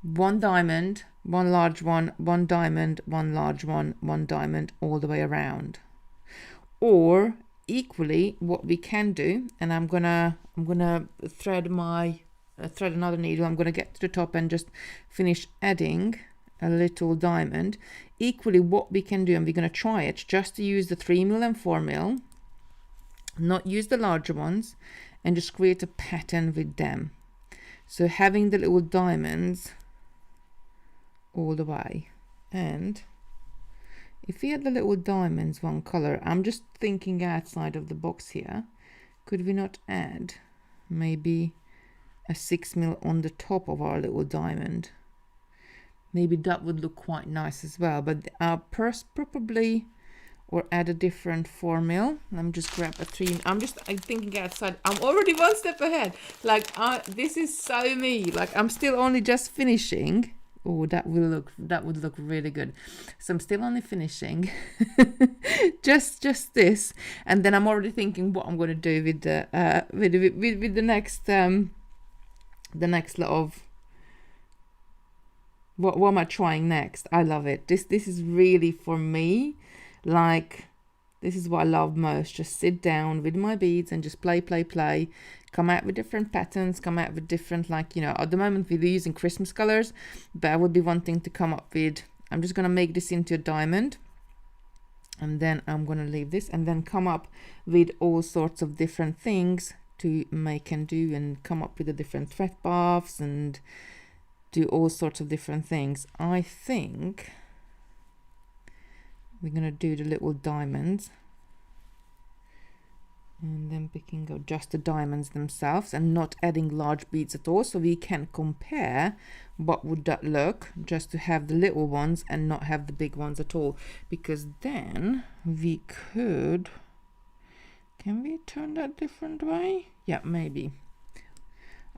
one diamond, one large one, one diamond, one large one, one diamond all the way around? Or equally, what we can do, and I'm gonna thread another needle. I'm gonna get to the top and just finish adding a little diamond. Equally, what we can do, and we're gonna try it, just to use the 3 mil and 4 mil, not use the larger ones, and just create a pattern with them. So having the little diamonds all the way, and If we had the little diamonds one color, I'm just thinking outside of the box here. Could we not add maybe a 6mm on the top of our little diamond? Maybe that would look quite nice as well, but our purse probably, or add a different 4mm. Let me just grab a 3. I'm thinking outside. I'm already one step ahead. Like, this is so me. Like, I'm still only just finishing. Oh, that would look really good. So I'm still only finishing just this, and then I'm already thinking what I'm going to do with the next lot of what am I trying next. I love it. This is really for me, like, this is what I love most. Just sit down with my beads and just play, come out with different patterns, come out with different, like, you know, at the moment we're using Christmas colors, but I would be wanting to come up with, I'm just going to make this into a diamond, and then I'm going to leave this and then come up with all sorts of different things to make and do, and come up with the different thread paths and do all sorts of different things. I think we're going to do the little diamonds, and then picking out just the diamonds themselves and not adding large beads at all, so we can compare what would that look just to have the little ones and not have the big ones at all. Because then we could, can we turn that different way? Yeah, maybe.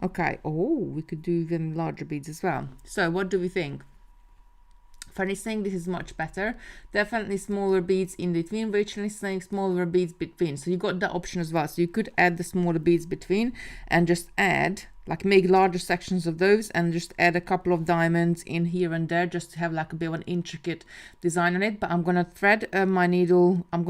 Okay. Oh, we could do even larger beads as well. So what do we think? Fanny's saying this is much better. Definitely smaller beads in between. Rachel is saying smaller beads between. So you got that option as well. So you could add the smaller beads between and just add, like, make larger sections of those and just add a couple of diamonds in here and there just to have like a bit of an intricate design on it. But I'm gonna thread my needle. I'm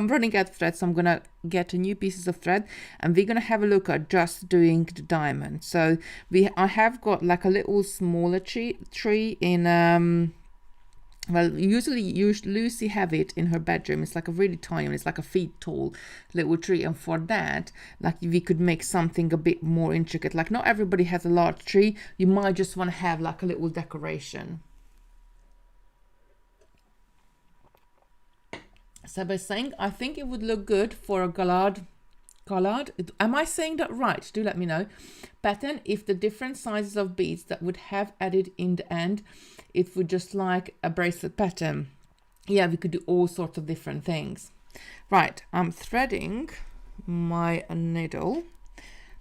running out of thread, so I'm gonna get a new pieces of thread and we're gonna have a look at just doing the diamond. So I have got like a little smaller tree in well, usually Lucy have it in her bedroom. It's like a really tiny one. It's like a feet tall little tree. And for that, like, we could make something a bit more intricate. Like, not everybody has a large tree. You might just want to have like a little decoration. So by saying, I think it would look good for a Garland. Am I saying that right? Do let me know. Pattern, if the different sizes of beads that would have added in the end, it would just like a bracelet pattern. Yeah, we could do all sorts of different things. Right, I'm threading my needle.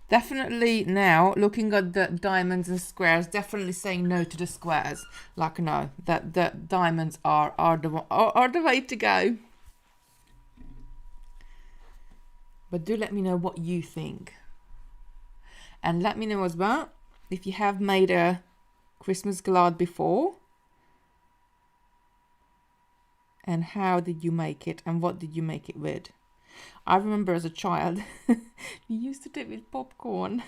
Definitely now looking at the diamonds and squares, definitely saying no to the squares. Like, no, that the diamonds are the way to go. But do let me know what you think. And let me know as well if you have made a Christmas Garland before. And how did you make it? And what did you make it with? I remember as a child, we used to do it with popcorn.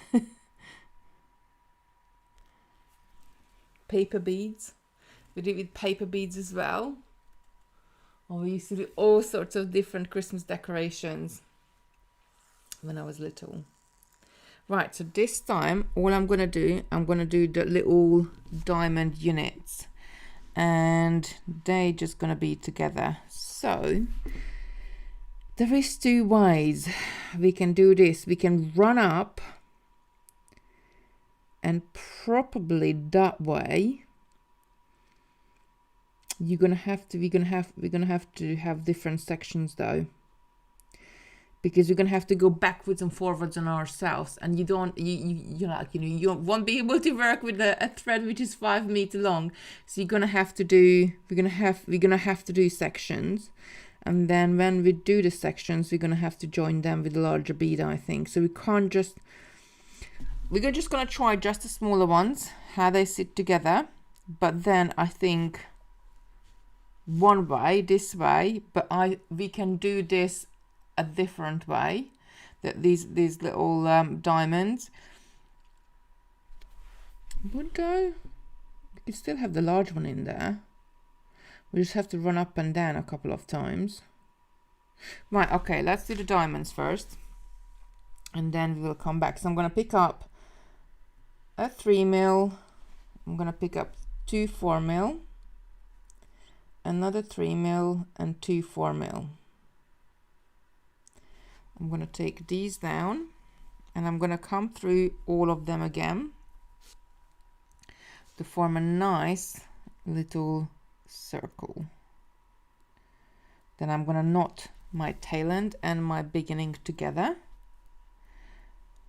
Paper beads. We did it with paper beads as well. Or we used to do all sorts of different Christmas decorations when I was little. Right, so this time all I'm gonna do the little diamond units, and they just gonna be together. So there is two ways we can do this. We can run up, and probably that way we're gonna have to have different sections though, because we're gonna have to go backwards and forwards on ourselves, and you won't be able to work with a thread which is 5 meters long. So we're gonna have to do sections, and then when we do the sections, we're gonna have to join them with a larger bead, I think. So we're just gonna try just the smaller ones, how they sit together. But then I think one way, this way, but we can do this a different way, that these little diamonds would go. You could still have the large one in there. We just have to run up and down a couple of times. Right, okay, let's do the diamonds first, and then we will come back. So I'm going to pick up a 3mm, I'm going to pick up 2 4mm, another 3 mil and 2 4 mil. I'm going to take these down and I'm going to come through all of them again to form a nice little circle. Then I'm going to knot my tail end and my beginning together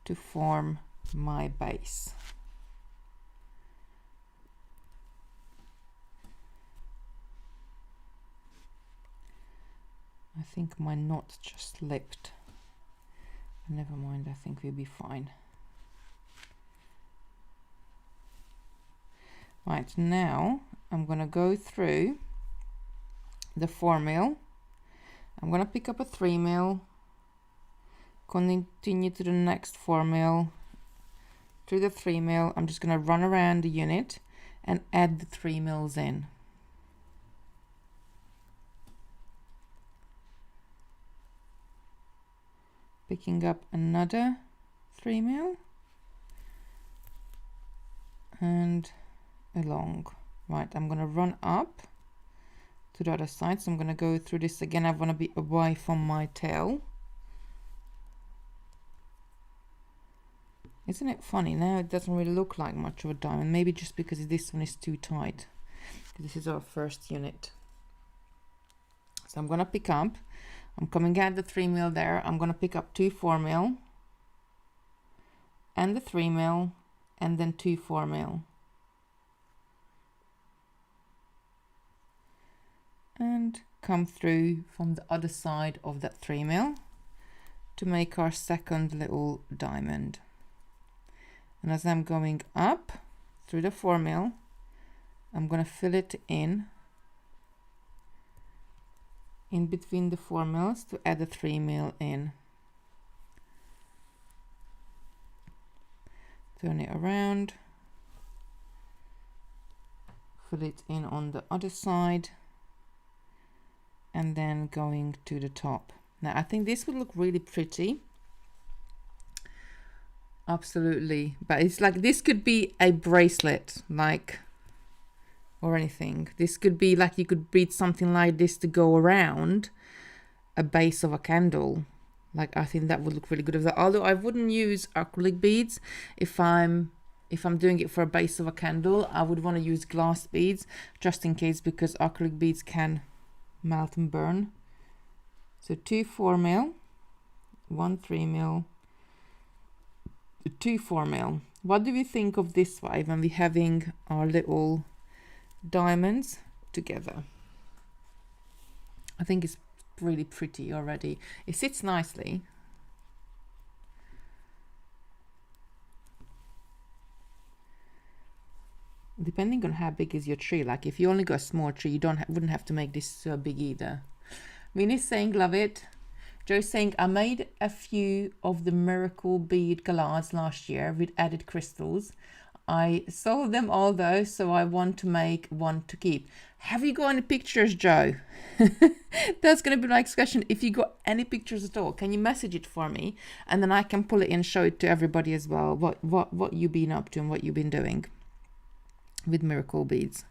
to form my base. I think my knot just slipped. Never mind, I think we'll be fine. Right, now I'm going to go through the 4 mil. I'm going to pick up a 3 mil, continue to the next 4 mil, through the 3 mil. I'm just going to run around the unit and add the 3 mils in. Picking up another 3 mil and along. Right, I'm going to run up to the other side, so I'm going to go through this again. I want to be away from my tail. Isn't it funny? Now it doesn't really look like much of a diamond, maybe just because this one is too tight. This is our first unit. So I'm going to pick up, I'm coming at the 3 mil there, I'm going to pick up 2 4 mil and the 3 mil and then 2 4 mil. And come through from the other side of that 3 mil to make our second little diamond. And as I'm going up through the 4 mil, I'm going to fill it in between the 4 mils to add a 3 mil in. Turn it around, fill it in on the other side, and then going to the top. Now I think this would look really pretty. Absolutely, but it's like this could be a bracelet, like, or anything. This could be like you could bead something like this to go around a base of a candle. Like I think that would look really good with that. Although I wouldn't use acrylic beads if I'm doing it for a base of a candle. I would want to use glass beads just in case, because acrylic beads can melt and burn. So 2 4 mil, 1 3 mil, 2 4 mil. What do we think of this way when we're having our little diamonds together? I think it's really pretty already. It sits nicely. Depending on how big is your tree, like if you only got a small tree, you wouldn't have to make this so big either. Minnie's saying love it. Joe's saying I made a few of the miracle bead galards last year with added crystals. I sold them all though, so I want to make one to keep. Have you got any pictures, Joe? That's going to be my next question. If you got any pictures at all, can you message it for me, and then I can pull it in and show it to everybody as well. What you've been up to and what you've been doing with miracle beads.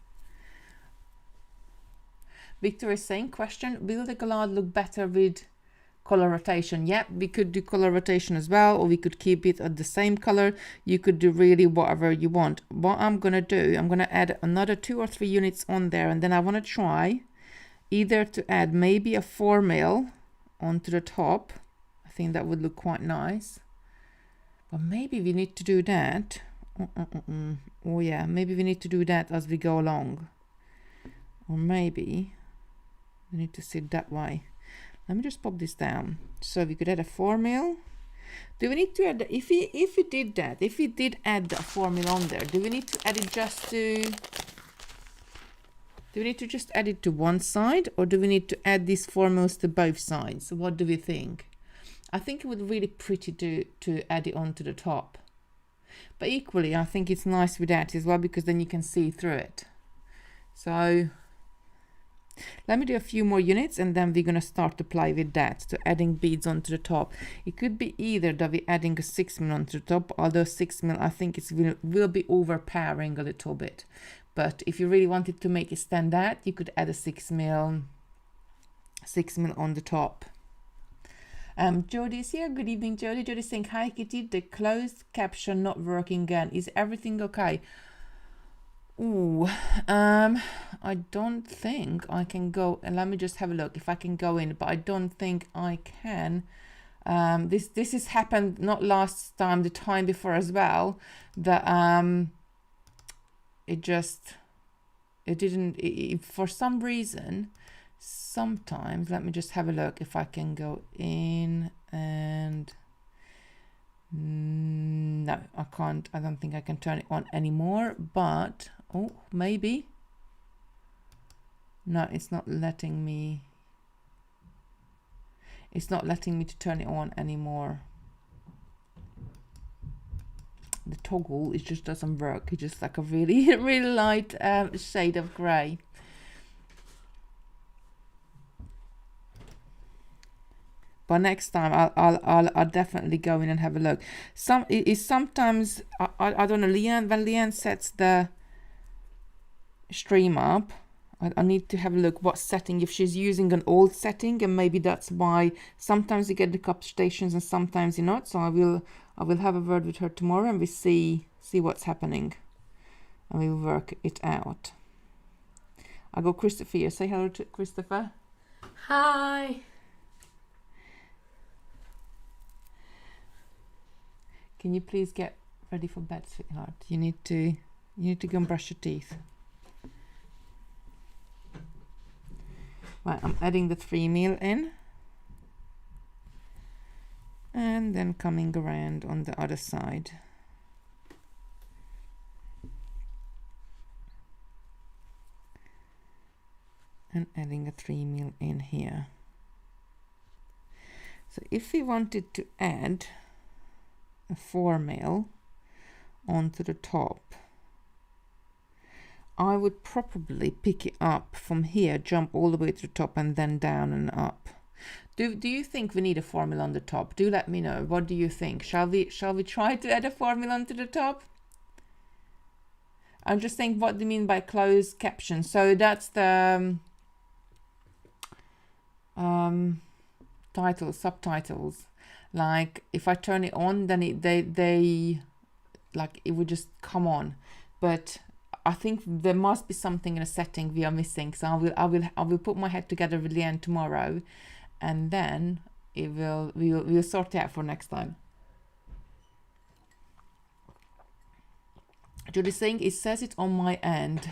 Victor is saying, question, will the galard look better with color rotation? Yeah, we could do color rotation as well, or we could keep it at the same color. You could do really whatever you want. What I'm gonna do, I'm gonna add another 2 or 3 units on there, and then I want to try either to add maybe a 4 mil onto the top. I think that would look quite nice, but maybe we need to do that. Oh yeah, maybe we need to do that as we go along, or maybe we need to sit that way. Let me just pop this down. So we could add a 4 mil. Do we need to add, if we did that, if we did add the 4 mil on there, do we need to add it just to, do we need to just add it to one side, or do we need to add these 4 mils to both sides? So what do we think? I think it would be really pretty to add it onto the top. But equally, I think it's nice with that as well, because then you can see through it. So let me do a few more units, and then we're going to start to play with that, to adding beads onto the top. It could be either that we're adding a 6 mil onto the top, although 6 mil I think it will be overpowering a little bit. But if you really wanted to make it stand out, you could add a 6mm on the top. Jodie's here. Good evening, Jodie. Jodie's saying, hi Kitty, the closed caption not working again. Is everything okay? Ooh, I don't think I can go, and let me just have a look if I can go in, but I don't think I can. This has happened not last time, the time before as well, that it didn't, for some reason, sometimes, let me just have a look if I can go in, and no, I can't. I don't think I can turn it on anymore, but oh, maybe. No, it's not letting me. It's not letting me to turn it on anymore. The toggle, it just doesn't work. It's just like a really, really light shade of grey. But next time I'll definitely go in and have a look. Sometimes I don't know, Leanne, when Leanne sets the stream up, I need to have a look what setting, if she's using an old setting, and maybe that's why sometimes you get the cup stations and sometimes you're not. So I will have a word with her tomorrow and we see what's happening, and we'll work it out. I'll go Christopher here. Say hello to Christopher. Hi. Can you please get ready for bed, sweetheart? You need to go and brush your teeth. Right, I'm adding the 3mm in, and then coming around on the other side. And adding a 3mm in here. So if we wanted to add a 4mm onto the top, I would probably pick it up from here, jump all the way to the top and then down and up. Do you think we need a 4mm on the top? Do let me know. What do you think? Shall we try to add a 4mm onto the top? I'm just saying, what do you mean by closed caption? So that's the titles, subtitles. Like if I turn it on, then they like it would just come on. But I think there must be something in a setting we are missing. So I will put my head together with Leanne tomorrow, and then we'll sort it out for next time. Judy's saying it says it on my end.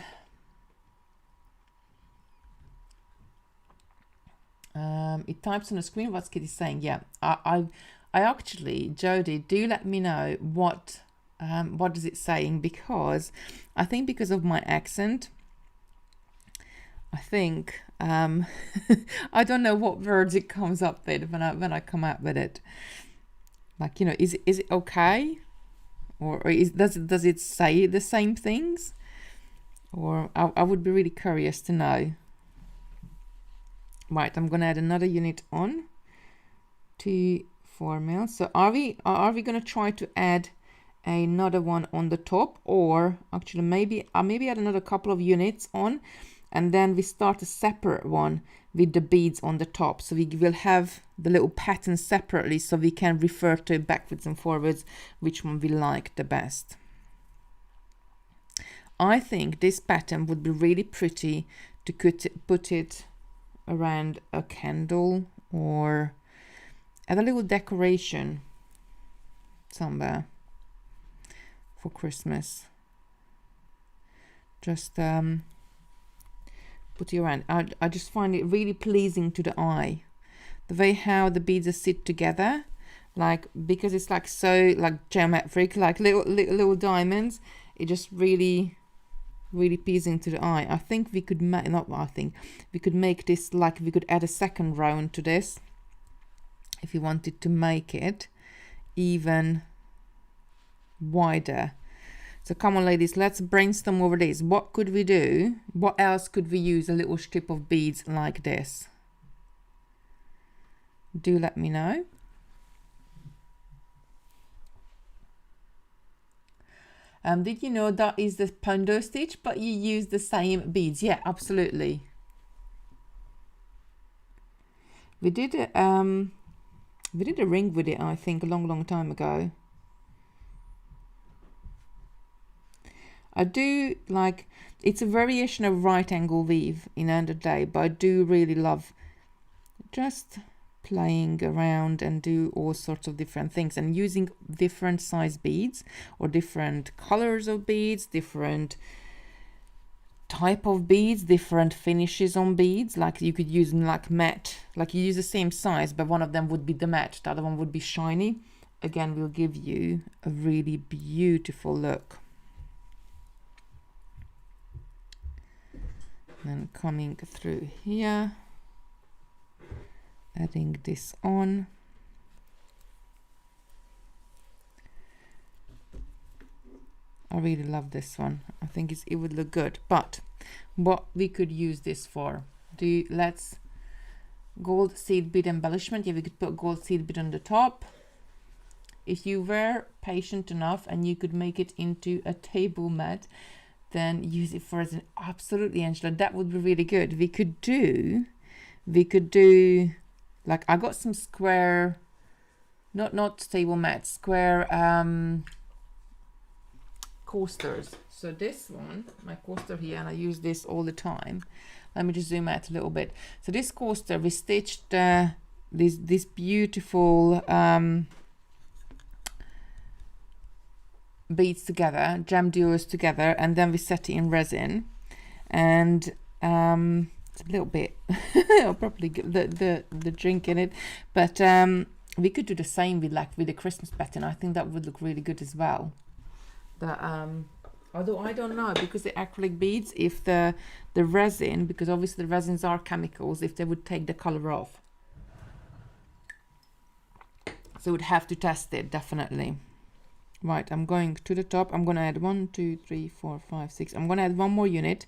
It types on the screen. What's Kitty saying? Yeah, I actually, Jody, do let me know what is it saying, because I think because of my accent, I think I don't know what words it comes up with when I come out with it. Like, you know, is it okay, or does it say the same things, or I would be really curious to know. Right, I'm gonna add another unit on to 4mm. So are we gonna try to add another one on the top, or actually maybe add another couple of units on, and then we start a separate one with the beads on the top, so we will have the little pattern separately, so we can refer to it backwards and forwards which one we like the best. I think this pattern would be really pretty to put it around a candle or add a little decoration somewhere for Christmas. Just put it around. I just find it really pleasing to the eye, the way how the beads sit together, like, because it's like so like geometric, like little diamonds. It just really pleasing to the eye. I think we could we could make this, like, we could add a second round to this if you wanted to make it even wider. So come on, ladies, let's brainstorm over this. What could we do? What else could we use a little strip of beads like this? Do let me know. Did you know that is the pendant stitch, but you use the same beads? Yeah, absolutely. We did a ring with it, I think, a long time ago. I do like, it's a variation of right angle weave in the end of the day, but I do really love just playing around and do all sorts of different things and using different size beads or different colors of beads, different type of beads, different finishes on beads. Like you could use like matte, like you use the same size, but one of them would be the matte, the other one would be shiny. Again, will give you a really beautiful look. And coming through here, adding this on. I really love this one. I think it would look good. But what we could use this for? Let's gold seed bead embellishment. Yeah, we could put gold seed bead on the top. If you were patient enough and you could make it into a table mat, then use it for as an absolutely, Angela. That would be really good. We could do like, I got some square, not table mats, square coasters. So this one, my coaster here, and I use this all the time. Let me just zoom out a little bit. So this coaster, we stitched this beautiful beads together, gem duos together, and then we set it in resin. And it's a little bit I'll probably give the drink in it, but we could do the same with the Christmas pattern. I think that would look really good as well. Although I don't know, because the acrylic beads, if the resin, because obviously the resins are chemicals, if they would take the color off, so we'd have to test it definitely. Right, I'm going to the top. I'm going to add 1 2 3 4 5 6. I'm going to add one more unit.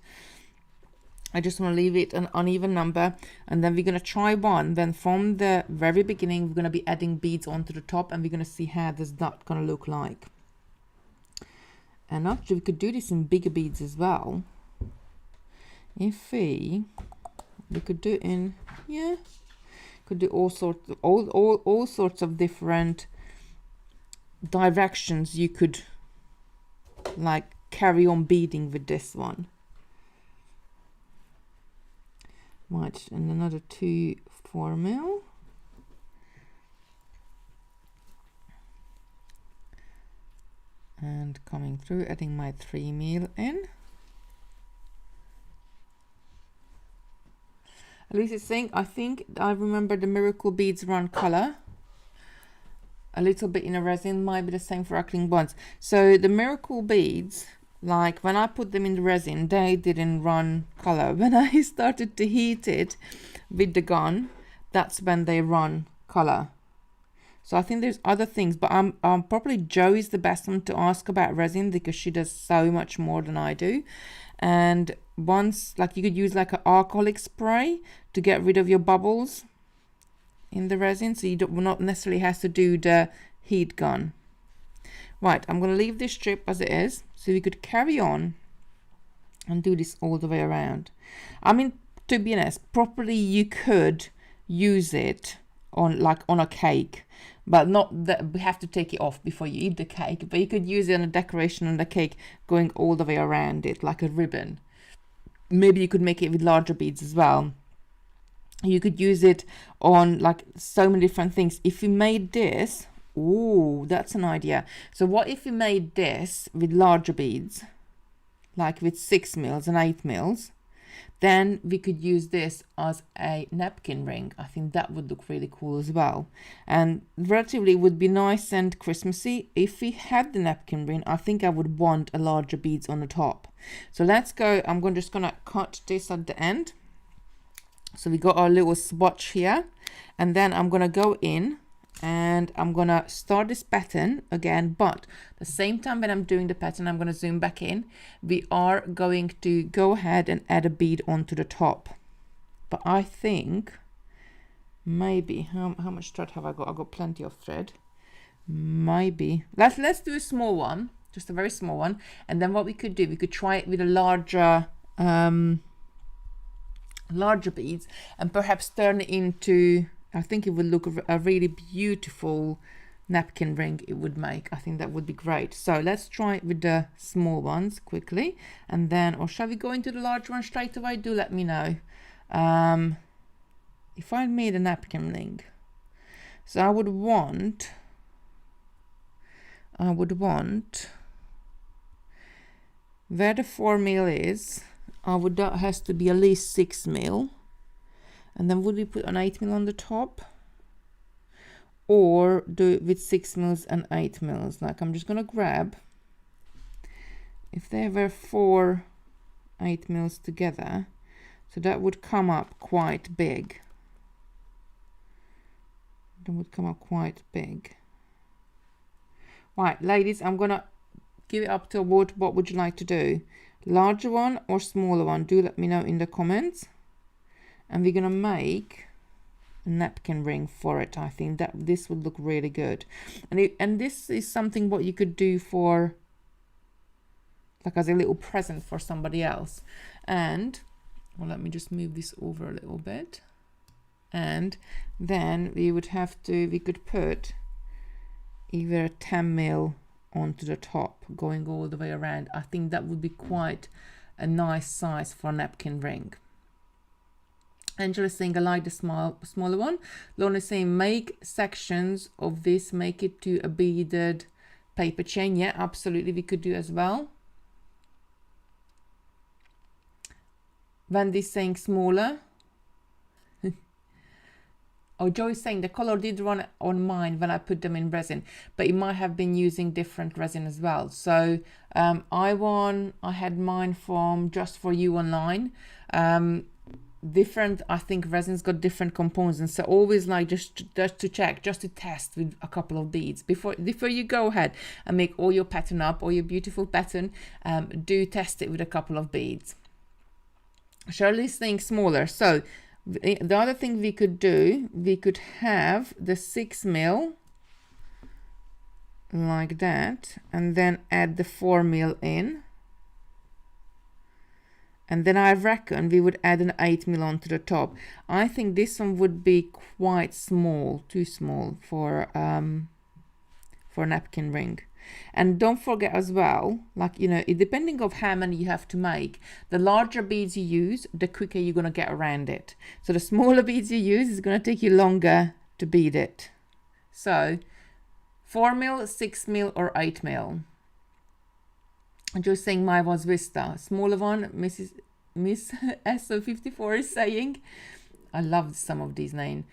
I just want to leave it an uneven number, and then we're going to try one. Then from the very beginning, we're going to be adding beads onto the top, and we're going to see how does that going to look like. And actually, we could do this in bigger beads as well. If we could do it in, yeah, could do all sorts of different directions. You could like carry on beading with this one. Right, and another 2 4 mil. And coming through, adding my 3 mil in. Elise is saying, I think I remember the miracle beads run color. A little bit in a resin, might be the same for acrylic bonds. So the miracle beads, like when I put them in the resin, they didn't run color. When I started to heat it with the gun, that's when they run color. So I think there's other things, but I'm probably Jo is the best one to ask about resin, because she does so much more than I do. And once, like, you could use like an alcoholic spray to get rid of your bubbles in the resin, so you don't not necessarily has to do the heat gun. Right, I'm going to leave this strip as it is, so we could carry on and do this all the way around. I mean, to be honest, properly you could use it on a cake, but not that we have to take it off before you eat the cake, but you could use it on a decoration on the cake, going all the way around it like a ribbon. Maybe you could make it with larger beads as well. You could use it on like so many different things. If you made this, ooh, that's an idea. So what if you made this with larger beads, like with 6 mils and 8 mils? Then we could use this as a napkin ring. I think that would look really cool as well. And relatively would be nice and Christmassy. If we had the napkin ring, I think I would want a larger beads on the top. So let's go. I'm just going to cut this at the end. So we got our little swatch here. And then I'm going to go in and I'm going to start this pattern again, but the same time when I'm doing the pattern, I'm going to zoom back in. We are going to go ahead and add a bead onto the top. But I think maybe, how much thread have I got? I've got plenty of thread. Maybe let's do a small one, just a very small one. And then what we could do, we could try it with a larger beads and perhaps turn it into, I think it would look a really beautiful napkin ring it would make. I think that would be great. So let's try it with the small ones quickly, and then, or shall we go into the large one straight away? Do let me know. If I made a napkin ring, so I would want where the 4 mil is, that has to be at least 6 mil, and then would we put an 8 mil on the top, or do it with 6 mils and 8 mils? Like, I'm just gonna grab, if there were 4 8 mils together, so that would come up quite big. That would come up quite big. Right, ladies, I'm gonna give it up to a vote. What would you like to do? Larger one or smaller one? Do let me know in the comments. And we're gonna make a napkin ring for it. I think that this would look really good. And this is something what you could do for, like, as a little present for somebody else. And, well, let me just move this over a little bit. And then we could put either a 10 mil onto the top, going all the way around. I think that would be quite a nice size for a napkin ring. Angela's saying I like the smaller one. Lorna's saying make sections of this, make it to a beaded paper chain. Yeah, absolutely, we could do as well. Wendy's saying smaller. Oh, Joy's saying the color did run on mine when I put them in resin, but it might have been using different resin as well. So I had mine from Just For You online. Different, I think resins got different components, and so always like just to check, just to test with a couple of beads before you go ahead and make all your pattern up, or your beautiful pattern. Do test it with a couple of beads. Shirley's saying smaller. So the other thing we could do, we could have the 6 mil like that, and then add the 4 mil in, and then I reckon we would add an 8 mil onto the top. I think this one would be quite small, too small for a napkin ring. And don't forget as well, like, you know, depending of how many you have to make, the larger beads you use, the quicker you're going to get around it. So the smaller beads you use is going to take you longer to bead it. So 4 mil, 6 mil or 8 mil. I'm just saying mine was Vista. Smaller one, Miss SO54 is saying. I love some of these names.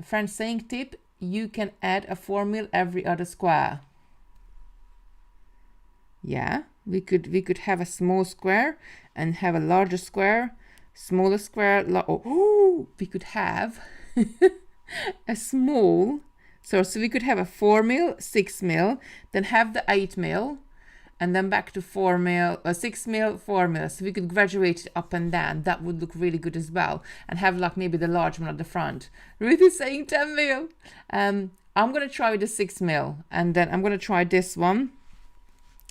Friends saying tip, you can add a 4 mil every other square. Yeah, we could have a small square and have a larger square, smaller square. We could have a small. So we could have a 4 mil, 6 mil, then have the 8 mil, and then back to 4 mil, 6 mil, 4 mil. So we could graduate it up and down. That would look really good as well. And have like maybe the large one at the front. Ruth is saying 10 mil. I'm going to try with the 6 mil, and then I'm going to try this one.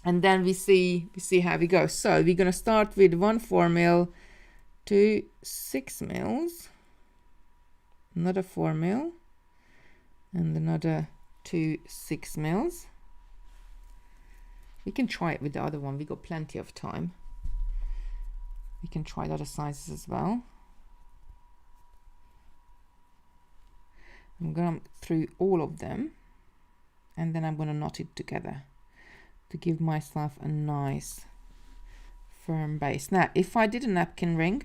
And then we see how we go. So we're going to start with 1 4 mil, 2 6 mils, another 4 mil, and another 2 6 mils. We can try it with the other one. We got plenty of time. We can try the other sizes as well. I'm going through all of them, and then I'm going to knot it together to give myself a nice firm base. Now, if I did a napkin ring,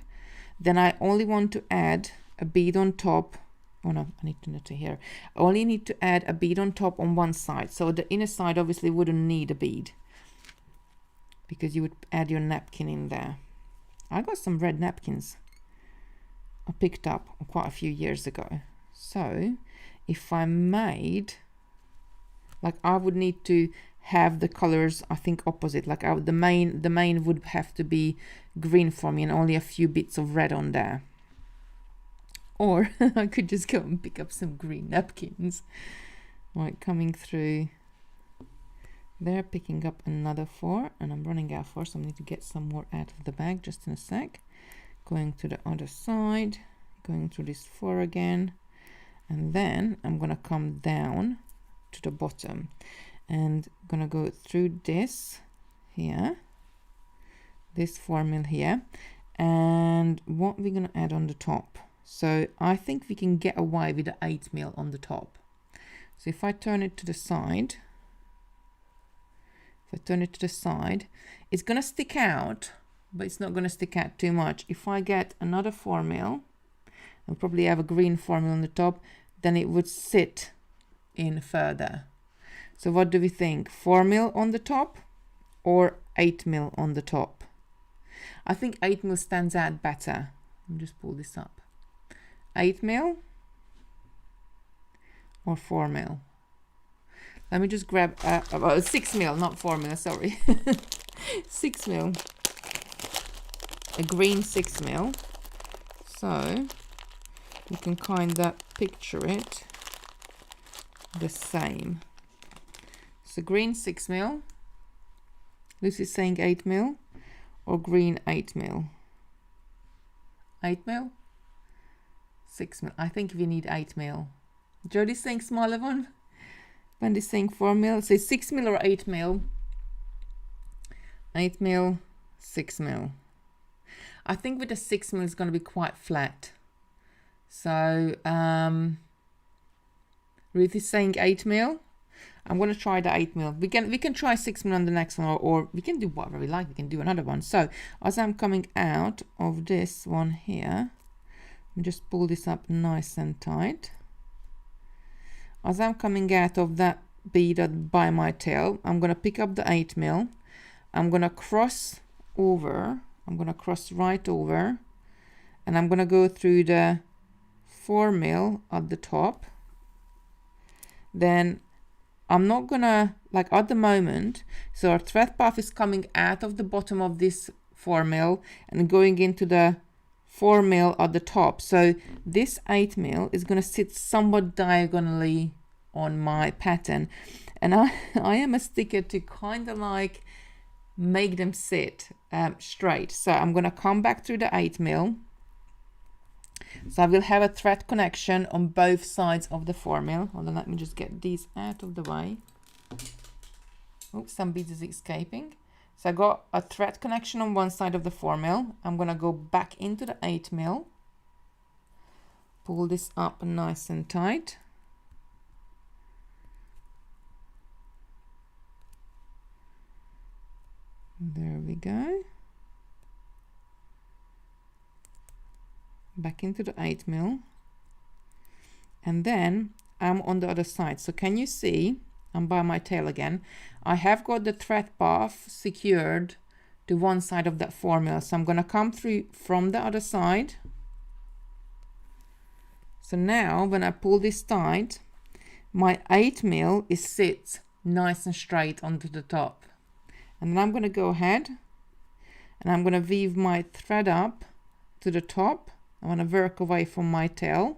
then I only want to add a bead on top. Oh no, I need to knit it here. I only need to add a bead on top on one side. So the inner side obviously wouldn't need a bead, because you would add your napkin in there. I got some red napkins I picked up quite a few years ago. So if I made, like, I would need to have the colors, I think, opposite. Like the main would have to be green for me and only a few bits of red on there. Or I could just go and pick up some green napkins. Right, coming through They're picking up another 4 and I'm running out 4, so I need to get some more out of the bag just in a sec. Going to the other side, going through this 4 again, and then I'm gonna come down to the bottom and gonna go through this here, this 4 mil here, and what we're gonna add on the top. So I think we can get away with the 8 mil on the top. So if I turn it to the side, it's gonna stick out, but it's not gonna stick out too much. If I get another 4 mil, I'll probably have a green 4 mil on the top, then it would sit in further. So what do we think? 4 mil on the top or 8 mil on the top? I think 8 mil stands out better. Let me just pull this up. 8 mil or 4 mil? Let me just grab 6 mil, not 4 mil, sorry. 6 mil. A green 6 mil. So you can kind of picture it the same. So green 6 mil. Lucy's saying 8 mil or green 8 mil. 8 mil? 6 mil. I think we need 8 mil. Jodie's saying smaller one. Wendy's saying 4 mil. So 6 mil or 8 mil. 8 mil, 6 mil. I think with the 6 mil it's going to be quite flat. So Ruth is saying 8 mil. I'm going to try the 8 mil. We can try 6 mil on the next one, or we can do whatever we like. We can do another one. So as I'm coming out of this one here, let me just pull this up nice and tight. As I'm coming out of that bead by my tail, I'm going to pick up the 8 mil. I'm going to cross over. I'm going to cross right over, and I'm going to go through the 4 mil at the top. Then I'm not gonna, like at the moment, so our thread path is coming out of the bottom of this 4 mil and going into the 4 mil at the top. So this 8 mil is gonna sit somewhat diagonally on my pattern, and I am a sticker to kind of like make them sit straight. So I'm gonna come back through the 8 mil. So I will have a thread connection on both sides of the 4 mil. Hold on, let me just get these out of the way. Oh, some beads is escaping. So I got a thread connection on one side of the 4 mil. I'm gonna go back into the 8 mil. Pull this up nice and tight. There we go. Back into the 8 mil, and then I'm on the other side. So can you see I'm by my tail again? I have got the thread path secured to one side of that 4 mil, so I'm going to come through from the other side. So now when I pull this tight, my 8 mil is sits nice and straight onto the top, and then I'm going to go ahead and I'm going to weave my thread up to the top. I want to work away from my tail.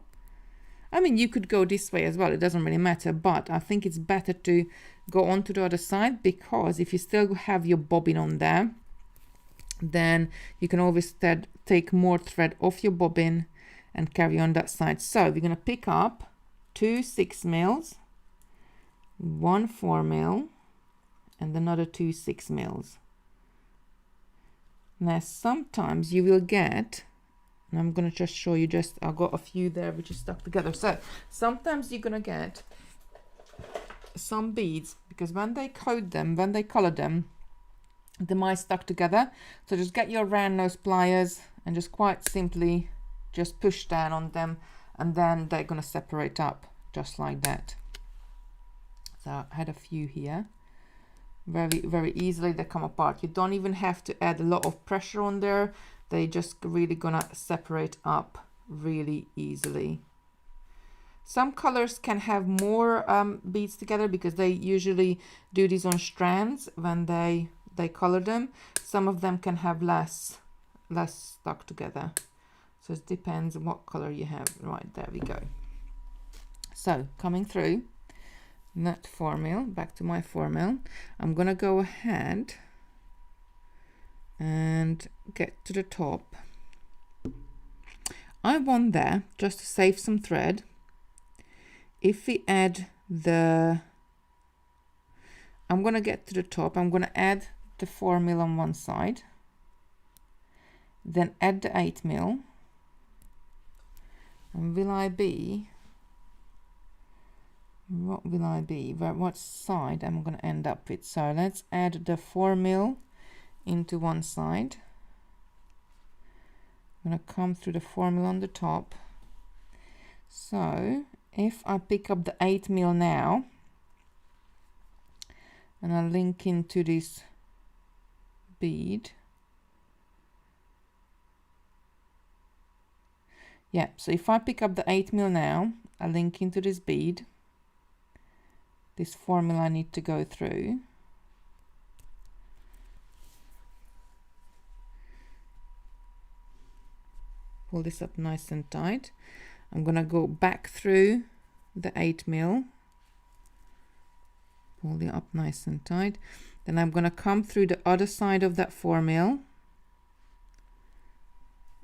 I mean, you could go this way as well, it doesn't really matter, but I think it's better to go on to the other side, because if you still have your bobbin on there, then you can always take more thread off your bobbin and carry on that side. So we're going to pick up 2 6 mils, 1 4 mil, and another 2 6 mils. Now sometimes you will get, and I'm going to just show you, I've got a few there which is stuck together. So sometimes you're going to get some beads, because when they coat them, when they color them, they might stuck together. So just get your round nose pliers and just quite simply just push down on them, and then they're going to separate up just like that. So I had a few here. Very, very easily they come apart. You don't even have to add a lot of pressure on there. They just really gonna separate up really easily. Some colors can have more beads together, because they usually do these on strands when they color them. Some of them can have less stuck together. So it depends on what color you have. Right, there we go. So coming through, that 4 mil, back to my 4 mil. I'm gonna go ahead and get to the top. I want there, just to save some thread, if we add the, I'm gonna get to the top, I'm gonna add the 4 mil on one side, then add the 8 mil, and will I be, what will I be, what side am I going to end up with? So let's add the 4 mil into one side. I'm going to come through the 4 mil on the top. So if I pick up the 8 mil now and I link into this bead, yeah, so if I pick up the 8 mil now, I link into this bead, this 4 mil I need to go through. Pull this up nice and tight. I'm gonna go back through the 8 mil. Pull it up nice and tight. Then I'm gonna come through the other side of that 4 mil.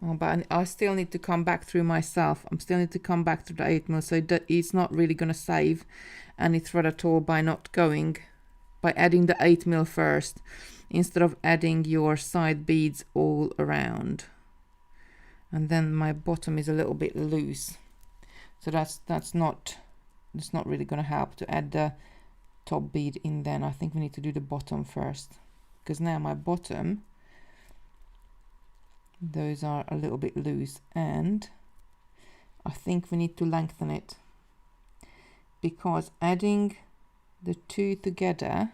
Oh, but I still need to come back through myself. I still need to come back through the 8 mil, so it's not really going to save any thread at all by not going, by adding the 8 mil first, instead of adding your side beads all around. And then my bottom is a little bit loose, so that's not really going to help to add the top bead in. Then I think we need to do the bottom first, because now my bottom, those are a little bit loose, and I think we need to lengthen it, because adding the two together,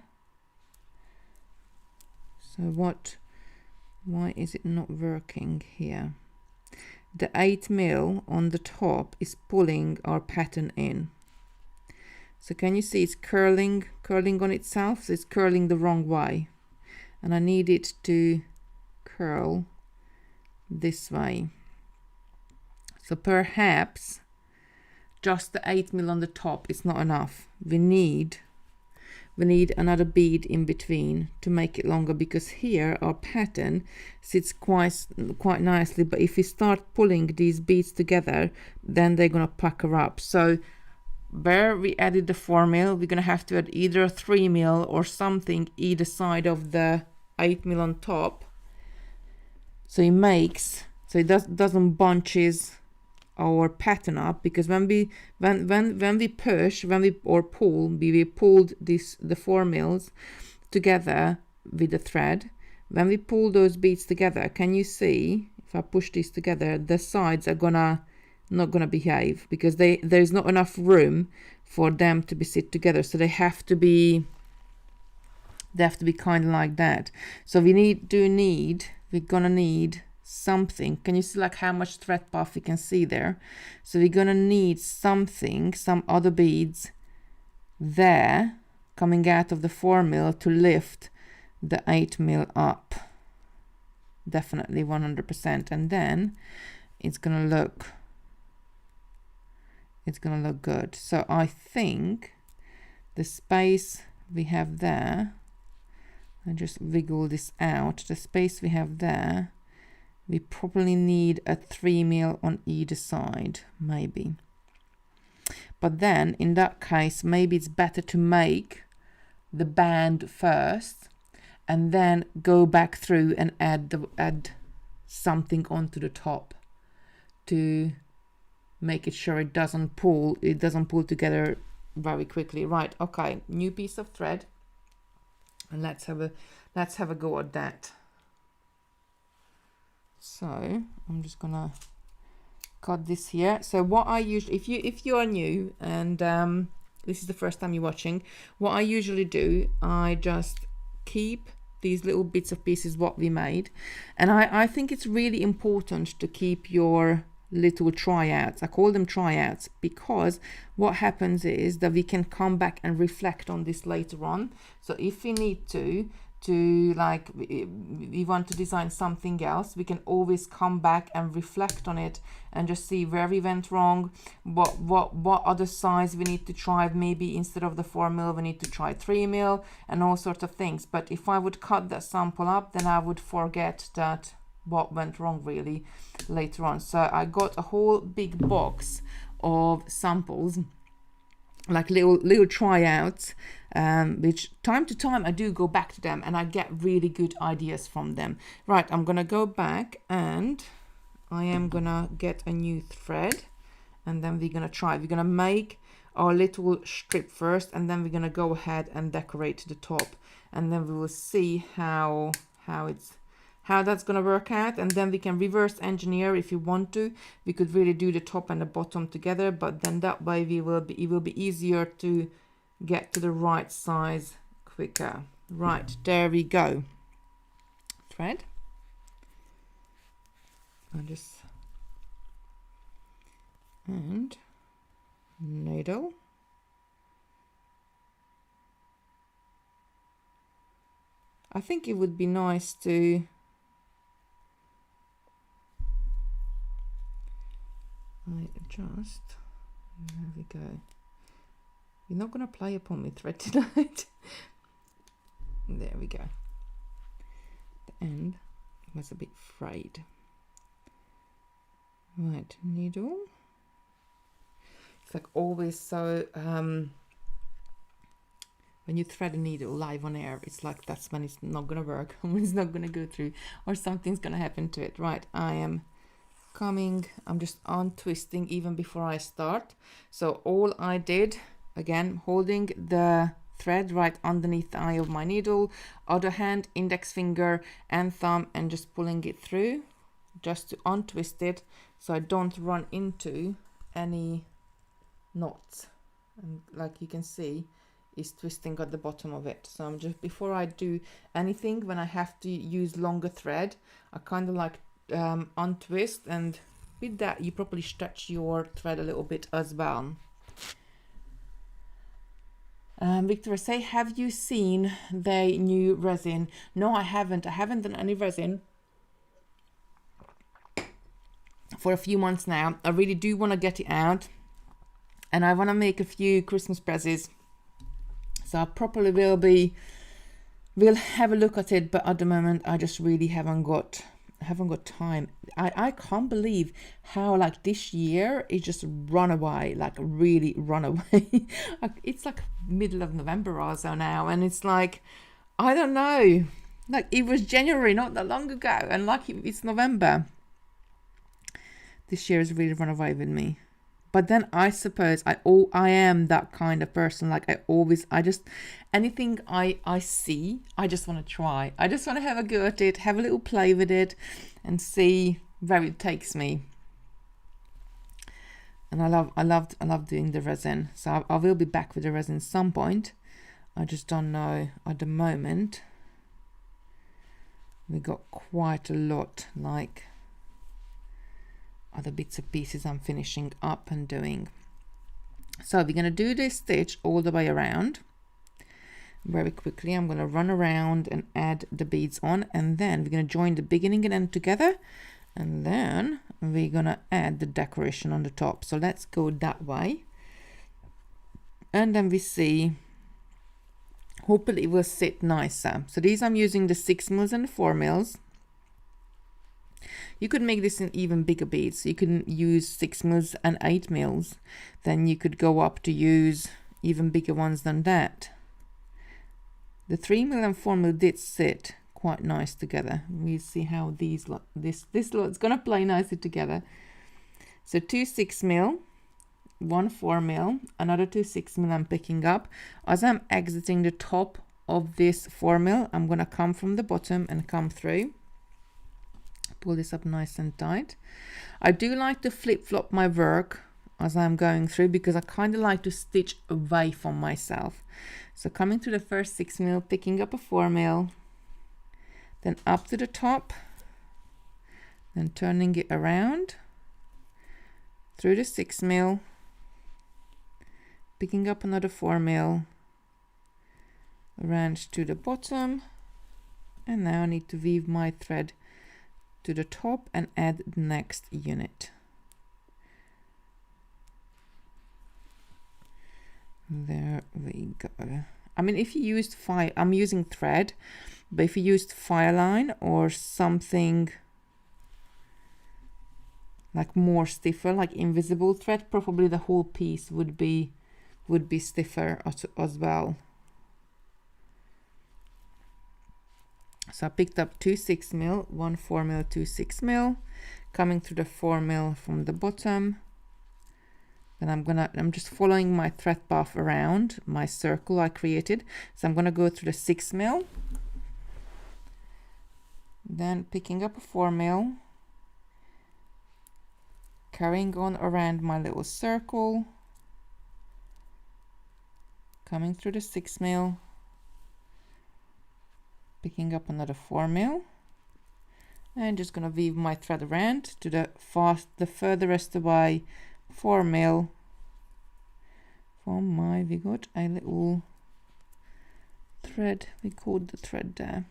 so why is it not working here? The 8 mil on the top is pulling our pattern in. So can you see it's curling on itself? So it's curling the wrong way, and I need it to curl this way. So perhaps just the 8 mil on the top is not enough. We need another bead in between to make it longer, because here our pattern sits quite nicely, but if we start pulling these beads together, then they're gonna pucker up. So where we added the 4 mil, we're gonna have to add either a 3 mil or something either side of the 8 mil on top, so it doesn't bunches our pattern up. Because when we push, or pull, we pulled the 4 mils together with the thread. When we pull those beads together, can you see, if I push these together, the sides are not gonna behave, because there's not enough room for them to be sit together, so they have to be kind of like that. So we're gonna need something. Can you see like how much thread path you can see there? So we're gonna need something, some other beads there coming out of the 4 mil to lift the 8 mil up, definitely 100%, and then it's gonna look good. So I think the space we have there, I just wiggle this out, the space we have there, we probably need a 3 mil on either side, maybe. But then in that case, maybe it's better to make the band first and then go back through and add something onto the top to make it sure it doesn't pull together very quickly. Right, okay, new piece of thread, and let's have a go at that. So I'm just gonna cut this here. So what I usually, if you are new and this is the first time you're watching, what I usually do, I just keep these little bits of pieces what we made, and I think it's really important to keep your little tryouts. I call them tryouts because what happens is that we can come back and reflect on this later on. So if we need to, to, like, we want to design something else, we can always come back and reflect on it and just see where we went wrong, what other size we need to try. Maybe instead of the 4mm we need to try 3mm and all sorts of things. But if I would cut that sample up, then I would forget that what went wrong really later on. So I got a whole big box of samples, like little tryouts, which time to time I do go back to them and I get really good ideas from them. Right, I'm gonna go back and I am gonna get a new thread, and then we're gonna try. We're gonna make our little strip first, and then we're gonna go ahead and decorate the top, and then we will see how that's gonna work out. And then we can reverse engineer if you want to. We could really do the top and the bottom together, but then that way it will be easier to get to the right size quicker. Right, there we go. Thread. And needle. I think it would be nice to adjust. There we go. You're not going to play upon me thread tonight. There we go. The end was a bit frayed. Right, needle. It's like always so when you thread a needle live on air, it's like that's when it's not gonna work, when it's not gonna go through, or something's gonna happen to it. Right, I am coming, I'm just untwisting even before I start. So all I did, again, holding the thread right underneath the eye of my needle, other hand, index finger and thumb, and just pulling it through just to untwist it so I don't run into any knots. And like you can see, it's twisting at the bottom of it. So I'm just, before I do anything, when I have to use longer thread, I kind of like untwist, and with that you probably stretch your thread a little bit as well. Victoria say, have you seen their new resin? No, I haven't done any resin for a few months now. I really do want to get it out, and I want to make a few Christmas presents, so I probably will have a look at it, but at the moment I just really haven't got time. I can't believe how like this year it just run away, like really run away. It's like middle of November or so now, and it's like, I don't know, like it was January not that long ago, and like it's November. This year has really run away with me. But then I suppose I am that kind of person. Like I just, anything I see, I just want to try. I just want to have a go at it, have a little play with it, and see where it takes me. And I love doing the resin. So I will be back with the resin some point. I just don't know at the moment. We got quite a lot, like other bits and pieces I'm finishing up and doing. So we're going to do this stitch all the way around very quickly. I'm going to run around and add the beads on, and then we're going to join the beginning and end together, and then we're going to add the decoration on the top. So let's go that way, and then we see, hopefully it will sit nicer. So these I'm using the 6mm and 4mm. You could make this in even bigger beads. You can use 6mm and 8mm. Then you could go up to use even bigger ones than that. The 3mm and 4mm did sit quite nice together. We see how these this lot's gonna play nicely together. So 2 6mm, 1 4mm, another 2 6mm I'm picking up. As I'm exiting the top of this 4mm, I'm gonna come from the bottom and come through. Pull this up nice and tight. I do like to flip-flop my work as I'm going through, because I kind of like to stitch away from myself. So coming to the first 6mm, picking up a 4mm, then up to the top, then turning it around through the 6mm, picking up another 4mm, around to the bottom, And now I need to weave my thread to the top and add the next unit. There we go. I mean, if you used I'm using thread, but if you used Fireline or something like more stiffer, like invisible thread, probably the whole piece would be stiffer as well. So I picked up 2 6mm, 1 4mm, 2 6mm, coming through the 4mm from the bottom. Then I'm just following my thread path around my circle I created. So I'm gonna go through the 6mm, then picking up a 4mm, carrying on around my little circle, coming through the 6mm, picking up another 4mm, and just gonna weave my thread around to the furthest away 4mm from my, we got a little thread, we called the thread there.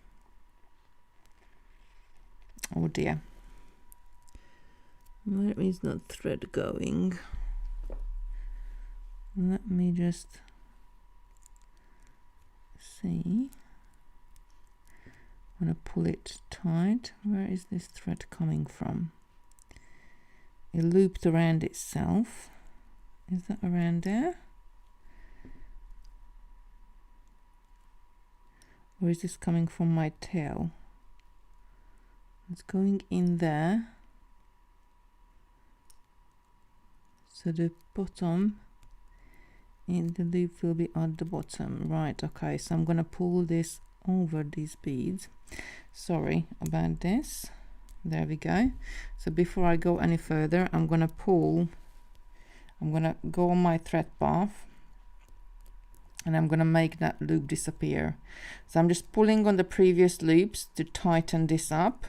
Oh dear, where is that thread going? Let me just see. I'm gonna pull it tight. Where is this thread coming from? It looped around itself. Is that around there? Or is this coming from my tail? It's going in there. So the bottom in the loop will be at the bottom. Right, okay, so I'm gonna pull this over these beads. Sorry about this. There we go. So before I go any further, I'm gonna go on my thread path and I'm gonna make that loop disappear. So I'm just pulling on the previous loops to tighten this up.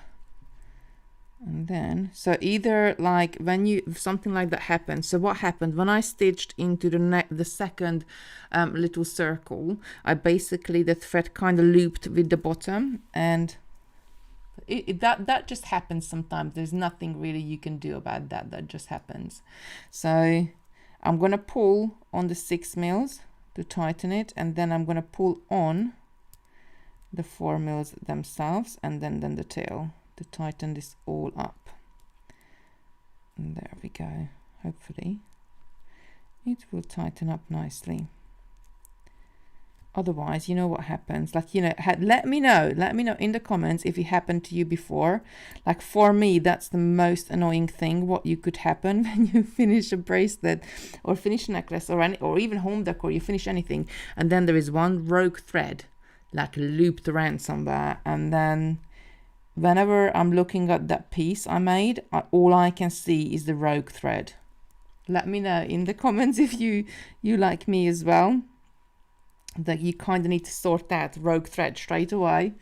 And then, so either like when something like that happens, so what happened when I stitched into the second little circle, I basically, the thread kind of looped with the bottom, and that just happens sometimes. There's nothing really you can do about that. That just happens. So I'm gonna pull on the 6mm to tighten it, and then I'm gonna pull on the 4mm themselves, and then the tail to tighten this all up. And there we go. Hopefully it will tighten up nicely. Otherwise, you know what happens, like, you know, let me know in the comments if it happened to you before. Like for me, that's the most annoying thing what you could happen when you finish a bracelet or finish a necklace or even home decor, you finish anything, and then there is one rogue thread like looped around somewhere, and then whenever I'm looking at that piece I made, all I can see is the rogue thread. Let me know in the comments if you like me as well, that you kind of need to sort that rogue thread straight away.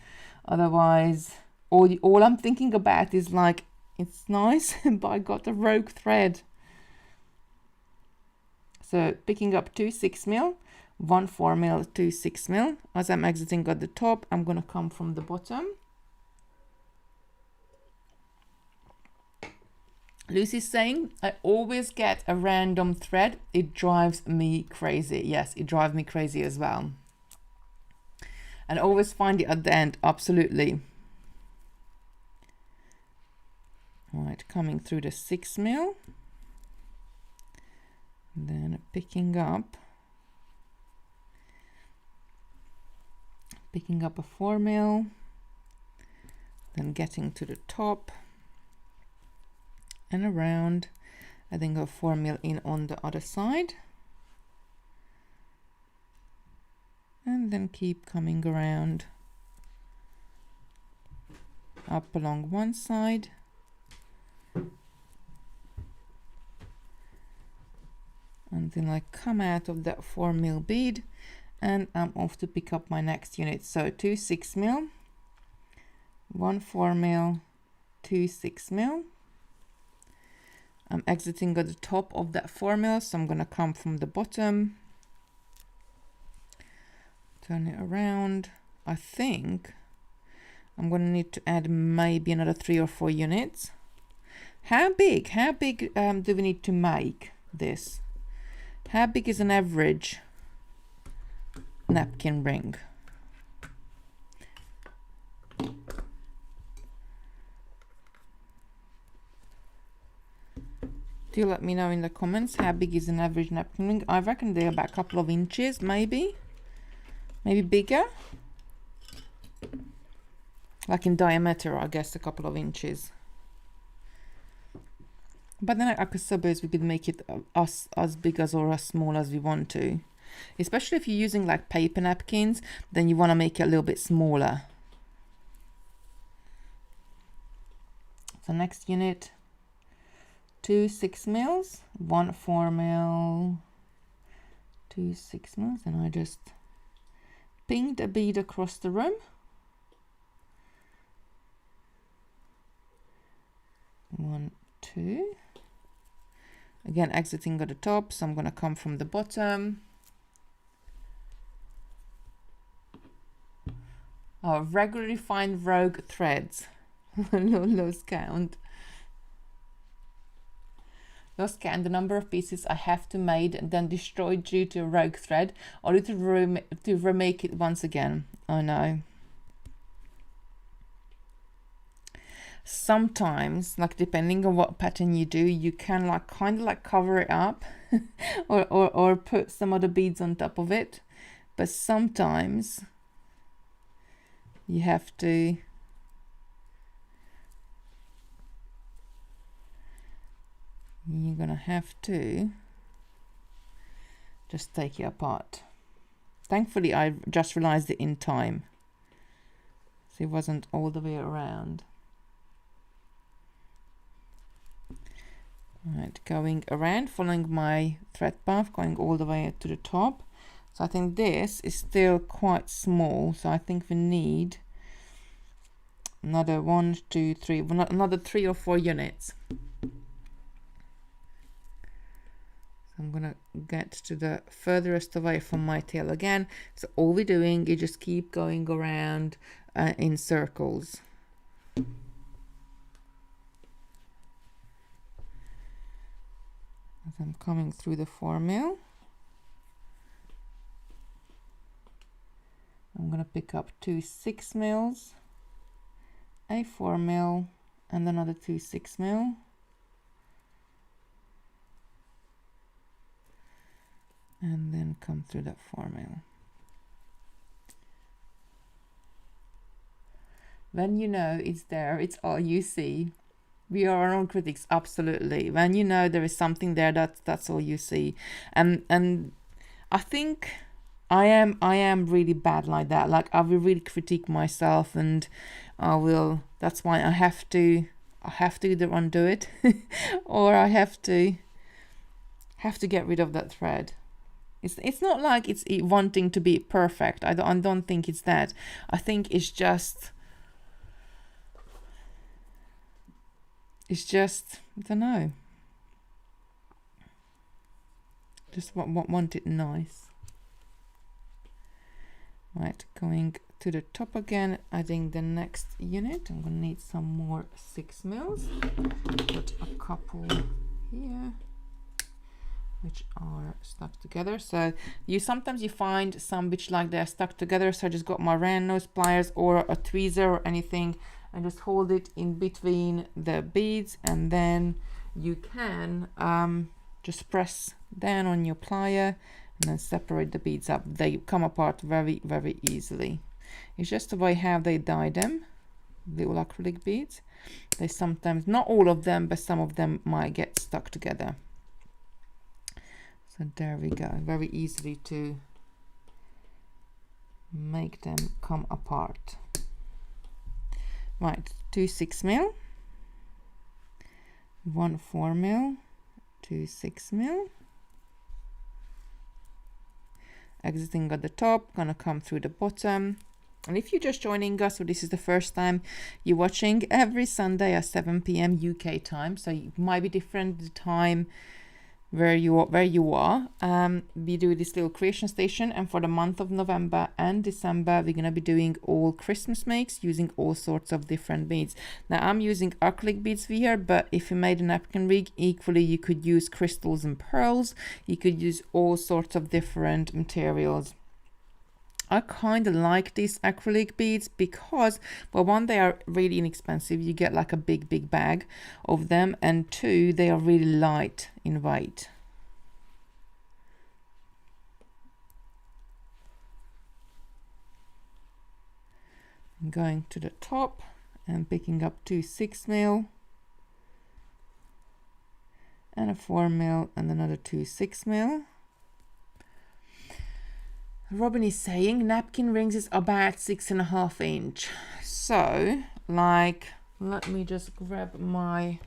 Otherwise, all I'm thinking about is like, it's nice, but I got a rogue thread. So picking up 2 6mm, 1 4mm, 2 6mm. As I'm exiting at the top, I'm gonna come from the bottom. Lucy's saying, I always get a random thread. It drives me crazy. Yes, it drives me crazy as well. And always find it at the end. Absolutely. All right, coming through the 6mm. Then picking up a 4mm. Then getting to the top and around, I then go 4mm in on the other side, and then keep coming around up along one side, and then I come out of that 4mm bead, and I'm off to pick up my next unit. So 2 6mm, 1 4mm, 2 6mm. I'm exiting at the top of that 4mm, so I'm going to come from the bottom, turn it around. I think I'm going to need to add maybe another 3 or 4 units. How big do we need to make this? How big is an average napkin ring? Do let me know in the comments how big is an average napkin ring. I reckon they're about a couple of inches, maybe bigger, like in diameter, I guess a couple of inches. But then I suppose we could make it as big as or as small as we want to, especially if you're using like paper napkins, then you want to make it a little bit smaller. So next unit, 2 6 mils, 1 4 mil, 2 6 mils, and I just pinged a bead across the room. 1 2. Again, exiting at the top, so I'm going to come from the bottom. Oh, regularly find rogue threads. Lost count. Lost count the number of pieces I have to made and then destroyed due to a rogue thread, or to remake it once again. I know. Sometimes, like depending on what pattern you do, you can like kind of like cover it up or put some other beads on top of it. But sometimes you have to you're gonna have to just take it apart. Thankfully I just realized it in time, so it wasn't all the way around. Right, going around, following my thread path, going all the way to the top. So I think this is still quite small, so I think we need another 1 2 3 another 3 or 4 units. I'm gonna get to the furthest away from my tail again. So all we're doing is just keep going around in circles. As I'm coming through the 4 mil, I'm gonna pick up 2 6 mils, a 4 mil, and another 2 6 mil. And then come through that 4 mil. When you know it's there, it's all you see. We are our own critics, absolutely. When you know there is something there, that's all you see. And I think I am really bad like that. Like I will really critique myself, and I will. That's why I have to either undo it, or I have to get rid of that thread. It's not like it's wanting to be perfect. I don't think it's that. I think it's just I don't know. Just want it nice. Right, going to the top again, adding the next unit. I'm gonna need some more 6 mils. Put a couple here, which are stuck together. So sometimes you find some which like they're stuck together, so I just got my round nose pliers or a tweezer or anything and just hold it in between the beads, and then you can just press down on your plier and then separate the beads up. They come apart very, very easily. It's just the way how they dye them, little acrylic beads. They sometimes, not all of them, but some of them might get stuck together. So there we go, very easily to make them come apart. Right, 2 6 mil, 1 4 mil, 2 6 mil. Exiting at the top, gonna come through the bottom. And if you're just joining us, or this is the first time you're watching, every Sunday at 7 p.m. UK time, so it might be different the time where you are. We do this little creation station, and for the month of November and December we're gonna be doing all Christmas makes using all sorts of different beads. Now I'm using acrylic beads here, but if you made a napkin rig, equally you could use crystals and pearls. You could use all sorts of different materials. I kind of like these acrylic beads because, well, one, they are really inexpensive. You get like a big bag of them, and two, they are really light in weight. I'm going to the top and picking up 2 6mm and a 4mm and another 2 6mm. Robin is saying napkin rings is about 6.5 inch. So, like, let me just grab my.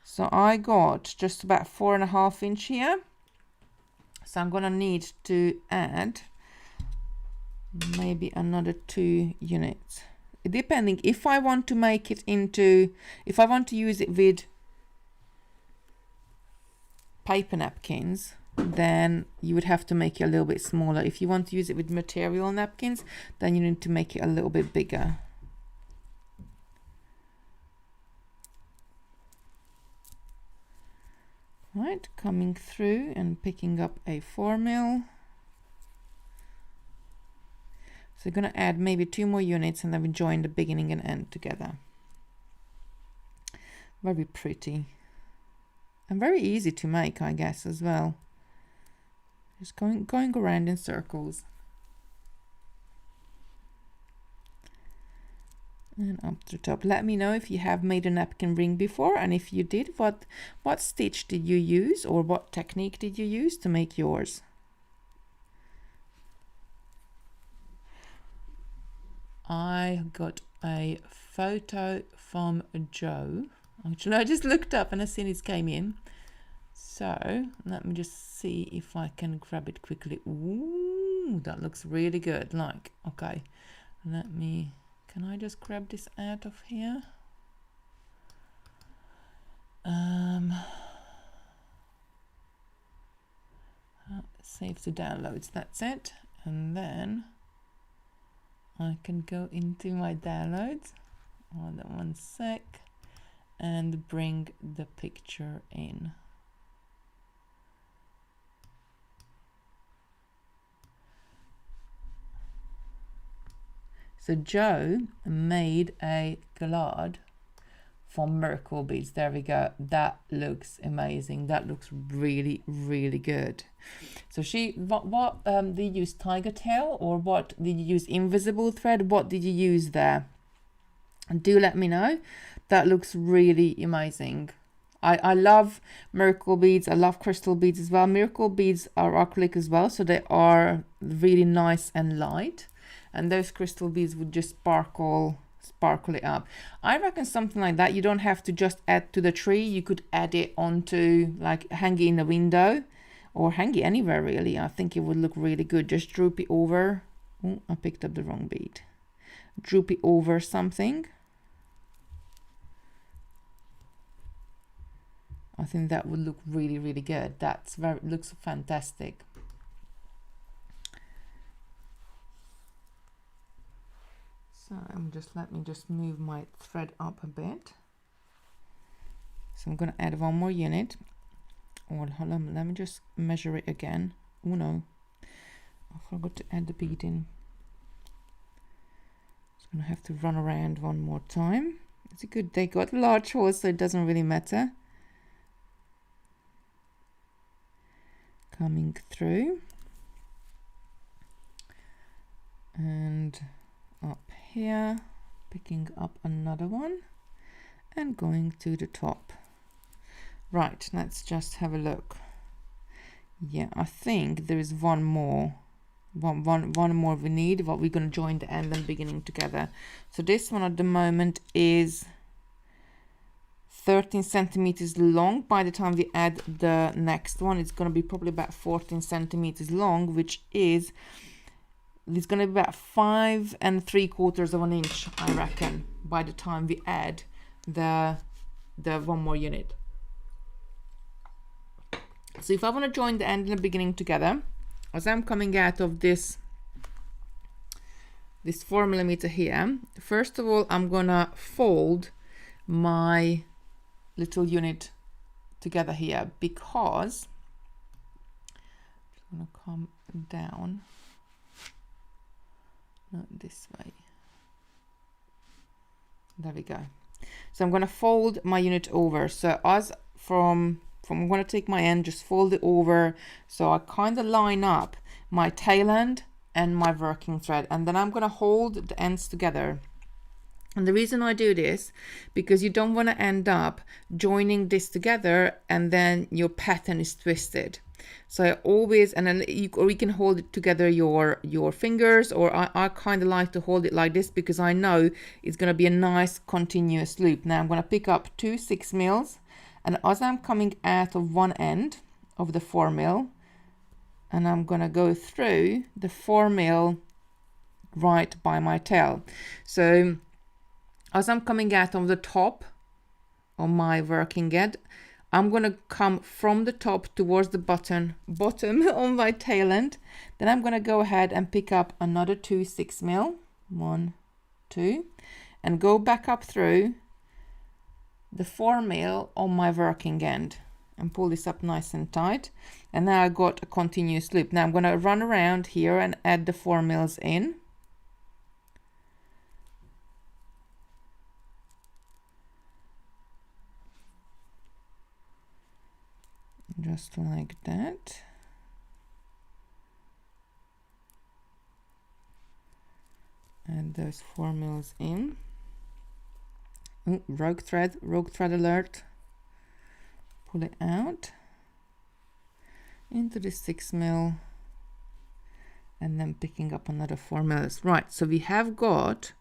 So I got just about 4.5 inch here. So I'm gonna need to add maybe another 2 units. Depending if I want to make it into, if I want to use it with paper napkins, then you would have to make it a little bit smaller. If you want to use it with material napkins, then you need to make it a little bit bigger. Right, coming through and picking up a 4mm. So we're going to add maybe 2 more units, and then we join the beginning and end together. Very pretty and very easy to make, I guess, as well. Just going around in circles. And up to the top. Let me know if you have made a napkin ring before, and if you did, what stitch did you use, or what technique did you use to make yours? I got a photo from Joe. Actually, I just looked up and I seen it came in. So let me just see if I can grab it quickly. Ooh, that looks really good. Like, okay, can I just grab this out of here? Save to downloads, that's it. And then I can go into my downloads. Hold on 1 sec and bring the picture in. So Joe made a Garland from Miracle Beads. There we go. That looks amazing. That looks really, really good. So what did you use? Tiger tail, or what did you use? Invisible thread? What did you use there? And do let me know. That looks really amazing. I love Miracle Beads. I love crystal beads as well. Miracle Beads are acrylic as well, so they are really nice and light. And those crystal beads would just sparkle it up. I reckon something like that, you don't have to just add to the tree. You could add it onto, like, hang it in the window or hang it anywhere really. I think it would look really good. Just droop it over. Oh, I picked up the wrong bead. Droop it over something. I think that would look really, really good. Looks fantastic. So let me just move my thread up a bit. So I'm going to add 1 more unit. Or hold on, let me just measure it again. Oh no, I forgot to add the bead in. So I'm going to have to run around 1 more time. It's a good, they got large holes, so it doesn't really matter. Coming through. And up here, picking up another one and going to the top. Right, let's just have a look. Yeah, I think there is one more we need, what we're going to join the end and beginning together. So this one at the moment is 13 centimeters long. By the time we add the next one, it's going to be probably about 14 centimeters long, which is it's going to be about 5 3/4 inch, I reckon, by the time we add the 1 more unit. So if I want to join the end and the beginning together, as I'm coming out of this 4mm here, first of all, I'm gonna fold my little unit together here, because I'm gonna come down, not this way. There we go. So I'm gonna fold my unit over. So as from I'm gonna take my end, just fold it over, so I kind of line up my tail end and my working thread, and then I'm gonna hold the ends together. And the reason I do this, because you don't want to end up joining this together and then your pattern is twisted. So I always, and then you can hold it together your fingers, or I kind of like to hold it like this, because I know it's going to be a nice continuous loop. Now I'm going to pick up 2 6mm, and as I'm coming out of one end of the 4mm, and I'm going to go through the 4mm right by my tail. So as I'm coming out of the top of my working end, I'm going to come from the top towards the bottom on my tail end. Then I'm going to go ahead and pick up another 2 6mm, 1, 2, and go back up through the 4mm on my working end and pull this up nice and tight. And now I got a continuous loop. Now I'm going to run around here and add the 4mm in. Just like that. Add those 4mm in. Ooh, rogue thread alert. Pull it out into the 6mm, and then picking up another 4mm. Right, so we have got,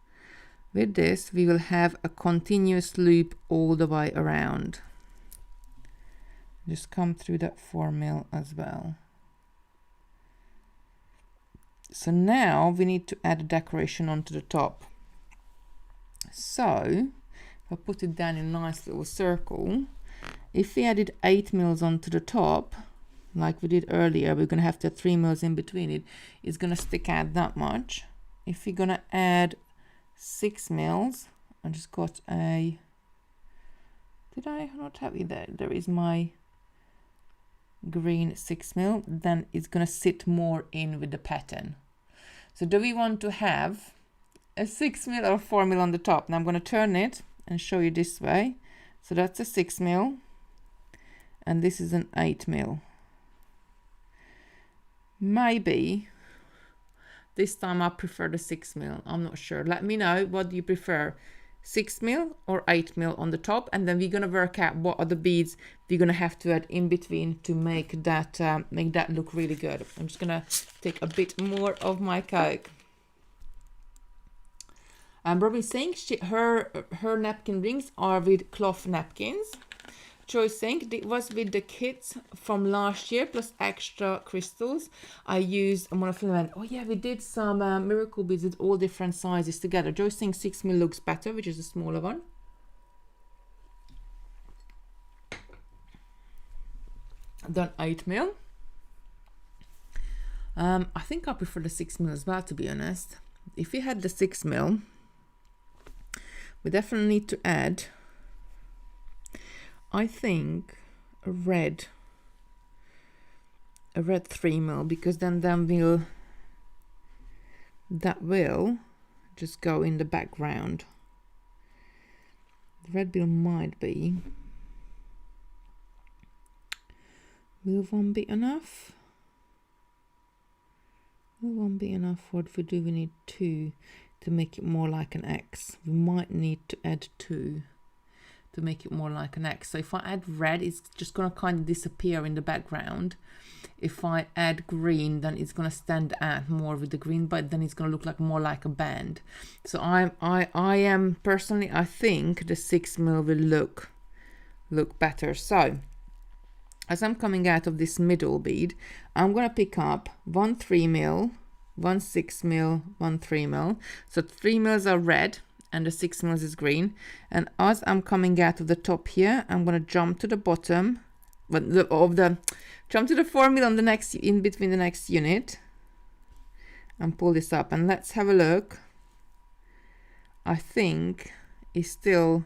with this, we will have a continuous loop all the way around. Just come through that 4mm as well. So now we need to add a decoration onto the top. So if I put it down in a nice little circle, if we added 8mm onto the top, like we did earlier, we're going to have the 3mm in between it. It's going to stick out that much. If we're going to add 6mm, I just got a, did I not have it there? There is my green 6mm, then it's going to sit more in with the pattern. So do we want to have a 6mm or 4mm on the top? Now I'm going to turn it and show you this way. So that's a 6mm, and this is an 8mm. Maybe this time I prefer the 6mm. I'm not sure. Let me know, what do you prefer, 6mm or 8mm on the top, and then we're going to work out what other beads we're going to have to add in between to make that look really good. I'm just going to take a bit more of my Coke. Robin's saying her napkin rings are with cloth napkins. Joyce saying it was with the kits from last year plus extra crystals. I used monofilament. Oh yeah, we did some miracle beads with all different sizes together. Joyce saying 6mm looks better, which is a smaller one. Done 8mm. I think I prefer the 6mm as well, to be honest. If we had the 6mm, we definitely need to add, I think, a red 3mm, because then that will just go in the background. The red bill might be, will one be enough? Will one be enough? What we do, we need 2 to make it more like an X. We might need to add 2 to make it more like an X. So if I add red, it's just going to kind of disappear in the background. If I add green, then it's going to stand out more with the green, but then it's going to look like more like a band. So I am personally, I think the 6mm will look better. So as I'm coming out of this middle bead, I'm going to pick up 1 3mm, 1 6mm, 1 3mm. So 3mm are red and the 6mm is green. And as I'm coming out of the top here, I'm going to jump to the bottom but jump to the 4 mil on the next, in between the next unit, and pull this up, and let's have a look. I think it's still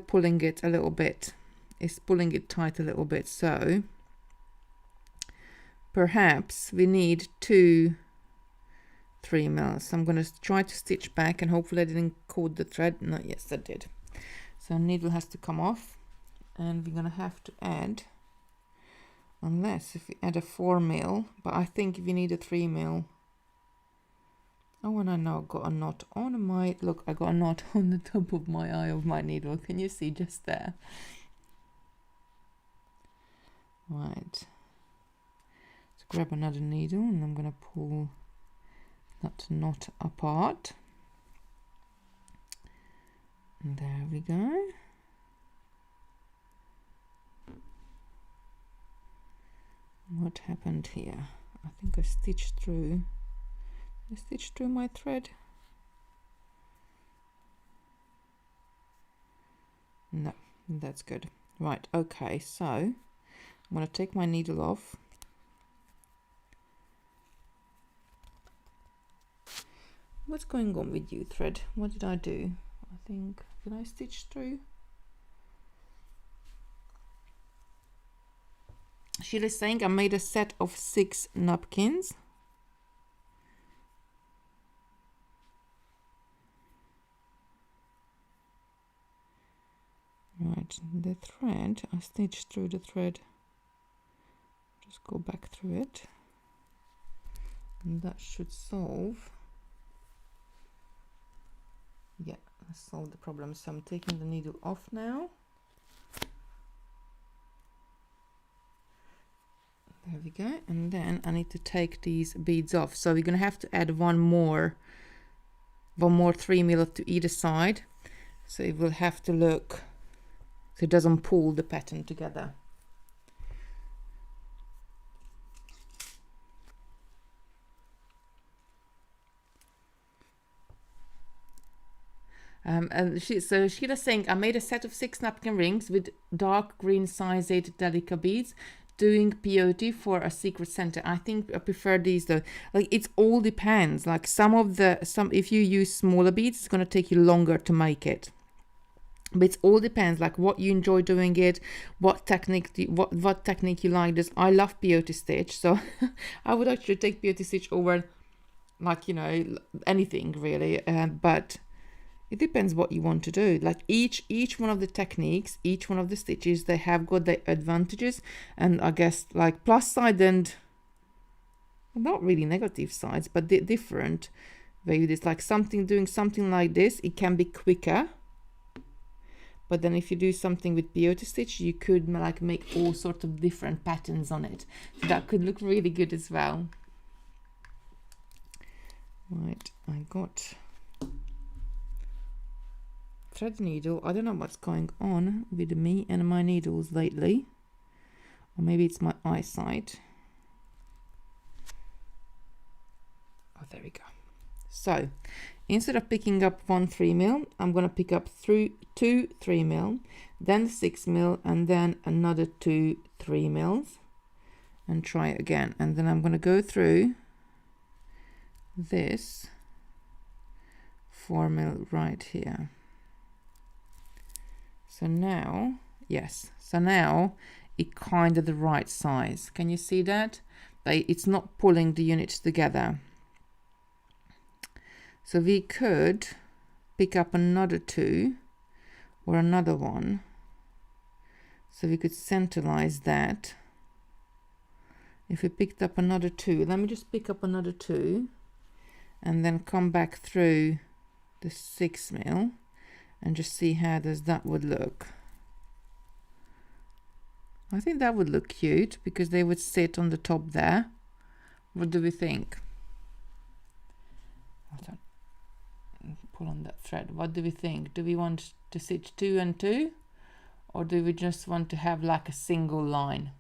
pulling it a little bit. It's pulling it tight a little bit, so perhaps we need 2 3 mils. So I'm going to try to stitch back, and hopefully I didn't cut the thread. No, yes, I did. So needle has to come off, and we're going to have to add, unless if we add a 4 mil, but I think we need a 3 mil. Oh, and I know I've got a knot on my, look, I got a knot on the top of my eye of my needle. Can you see just there? Right. So grab another needle, and I'm going to pull that knot apart. And there we go. What happened here? I think I stitched through my thread. No, that's good. Right, okay, so I'm going to take my needle off. What's going on with you, thread? What did I do? I think, did I stitch through? Sheila's saying I made a set of 6 napkins. Right, the thread, I stitched through the thread. Just go back through it. And that should solve. Yeah, solve the problem. So I'm taking the needle off now. There we go. And then I need to take these beads off. So we're going to have to add one more 3 mil to either side. So it will have to look so it doesn't pull the pattern together. And Sheila's saying I made a set of 6 napkin rings with dark green size 8 Delica beads, doing peyote for a secret Santa. I think I prefer these though. Like, it all depends. Like some if you use smaller beads, it's going to take you longer to make it. But it all depends, like what you enjoy doing it, what technique you like. This, I love peyote stitch, so I would actually take peyote stitch over, like, you know, anything really. But it depends what you want to do. Like each one of the techniques, each one of the stitches, they have got their advantages, and I guess like plus side and not really negative sides, but different. Maybe it's like doing something like this, it can be quicker. But then if you do something with peyote stitch, you could like make all sorts of different patterns on it. So that could look really good as well. Right, I got thread needle. I don't know what's going on with me and my needles lately. Or maybe it's my eyesight. Oh, there we go. So instead of picking up 1 3 mil, I'm going to pick up 2 3 mil, then 6 mil, and then another 2 3 mils, and try it again. And then I'm going to go through this 4 mil right here. So now, yes, so now it's kind of the right size. Can you see that? It's not pulling the units together. So we could pick up another 2 or another 1. So we could centralize that. If we picked up another 2, let me just pick up another 2 and then come back through the 6 mil and just see how that would look. I think that would look cute because they would sit on the top there. What do we think? Pull on that thread. What do we think? Do we want to stitch 2 and 2, or do we just want to have like a single line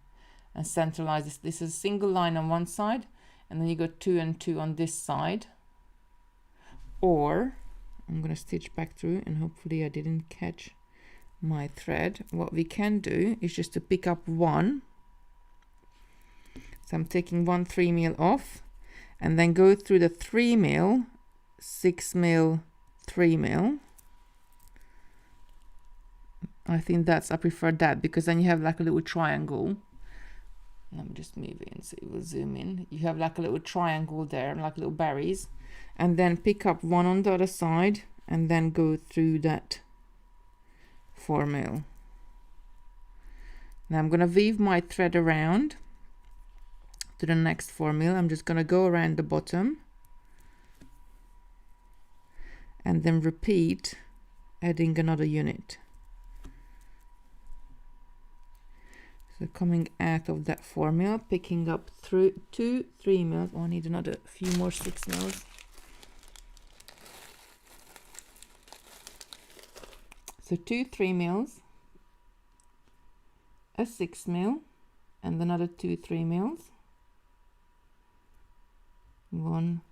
and centralize this? This is a single line on one side, and then you got 2 and 2 on this side. Or I'm going to stitch back through, and hopefully I didn't catch my thread. What we can do is just to pick up one. So I'm taking 1 3 mil off, and then go through the 3 mil, 6 mil, 3 mil. I think I prefer that, because then you have like a little triangle. Let me just move in so it will zoom in. You have like a little triangle there, like little berries, and then pick up one on the other side, and then go through that 4 mil. Now I'm going to weave my thread around to the next 4 mil. I'm just going to go around the bottom and then repeat, adding another unit. So coming out of that 4 mil, picking up through 2 3 mils. Oh, I need another few more 6 mils. So 2 3 mils, a 6 mil, and another 2 3 mils. 1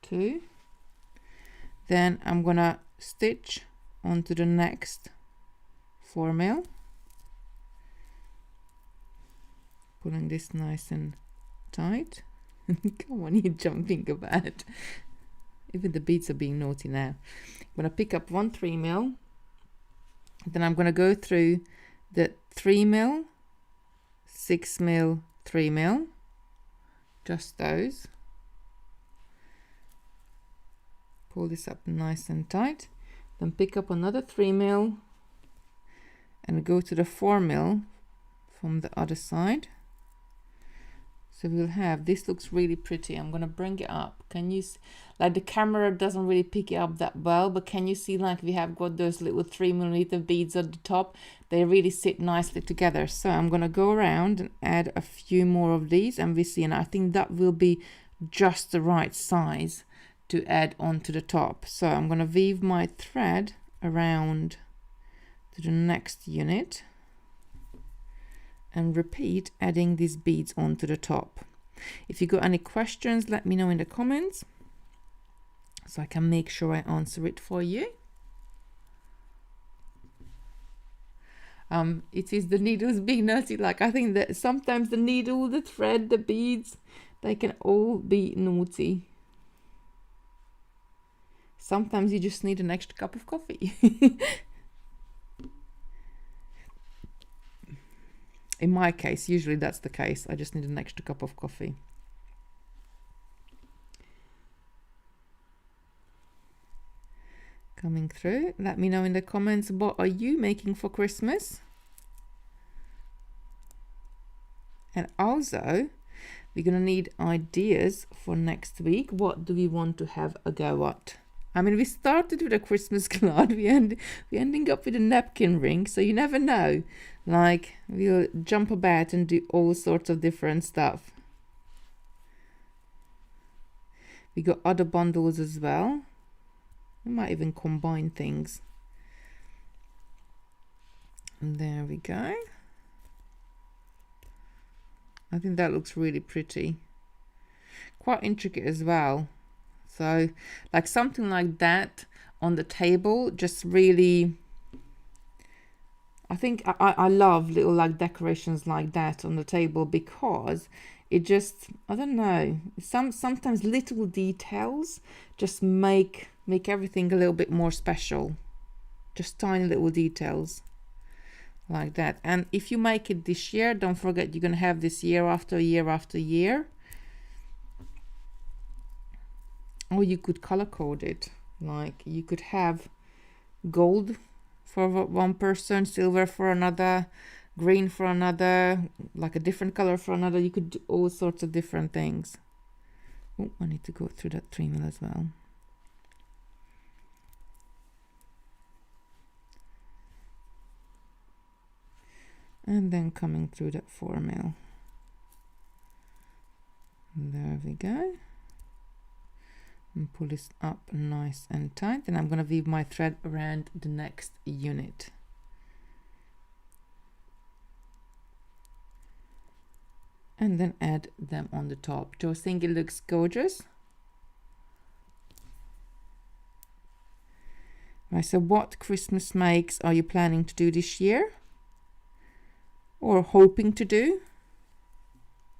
2. Then I'm gonna stitch onto the next 4 mil. Pulling this nice and tight. Come on, you're jumping about. Even the beads are being naughty now. I'm going to pick up 1 3 mil. Then I'm going to go through the 3 mil, 6 mil, 3 mil. Just those. Pull this up nice and tight. Then pick up another 3 mil and go to the 4 mil from the other side. So we'll have, this looks really pretty. I'm gonna bring it up. Can you see, like the camera doesn't really pick it up that well, but can you see like we have got those little 3mm beads at the top? They really sit nicely together. So I'm gonna go around and add a few more of these, and we see, and I think that will be just the right size to add onto the top. So I'm gonna weave my thread around to the next unit and repeat, adding these beads onto the top. If you got any questions, let me know in the comments so I can make sure I answer it for you. It is the needles being naughty. Like, I think that sometimes the needle, the thread, the beads, they can all be naughty. Sometimes you just need an extra cup of coffee. In my case, usually that's the case. I just need an extra cup of coffee. Coming through. Let me know in the comments, what are you making for Christmas? And also, we're going to need ideas for next week. What do we want to have a go at? I mean, we started with a Christmas card. We're ending up with a napkin ring. So you never know. Like, we'll jump about and do all sorts of different stuff. We got other bundles as well. We might even combine things. And there we go. I think that looks really pretty. Quite intricate as well. So, like something like that on the table, just really, I think I love little like decorations like that on the table, because it just, I don't know, sometimes little details just make everything a little bit more special. Just tiny little details like that. And if you make it this year, don't forget you're going to have this year after year after year. Or you could color code it. Like, you could have gold for one person, silver for another, green for another, like a different color for another. You could do all sorts of different things. Oh, I need to go through that 3 mil as well. And then coming through that 4 mil. There we go. And pull this up nice and tight, and I'm going to weave my thread around the next unit. And then add them on the top. Do you think it looks gorgeous? Right, so what Christmas makes are you planning to do this year? Or hoping to do?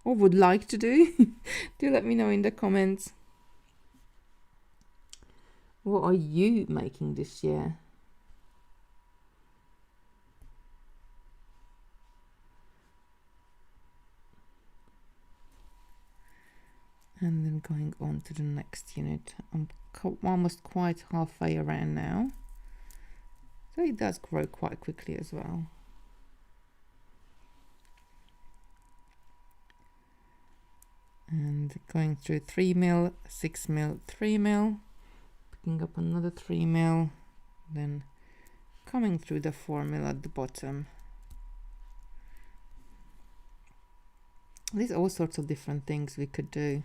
Or would like to do? Do let me know in the comments. What are you making this year? And then going on to the next unit. I'm almost quite halfway around now. So it does grow quite quickly as well. And going through 3mm, 6mm, 3mm, picking up another 3mm, then coming through the 4mm at the bottom. There's all sorts of different things we could do.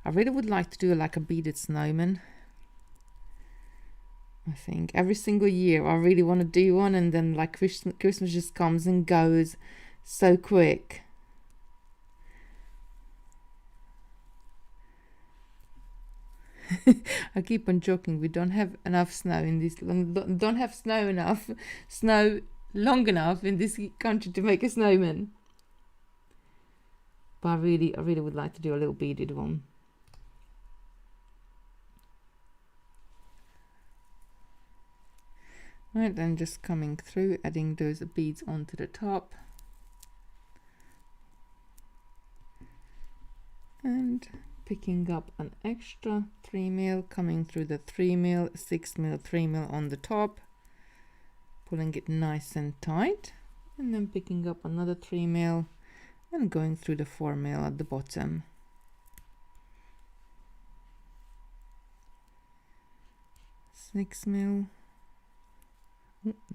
I really would like to do like a beaded snowman. I think every single year I really want to do one, and then like Christmas just comes and goes so quick. I keep on joking, we don't have enough snow in this, don't have snow long enough in this country to make a snowman. But I really would like to do a little beaded one. Right, then just coming through, adding those beads onto the top. And picking up an extra 3mm, coming through the 3mm, 6mm, 3mm on the top, pulling it nice and tight, and then picking up another 3mm and going through the 4mm at the bottom. Six mil.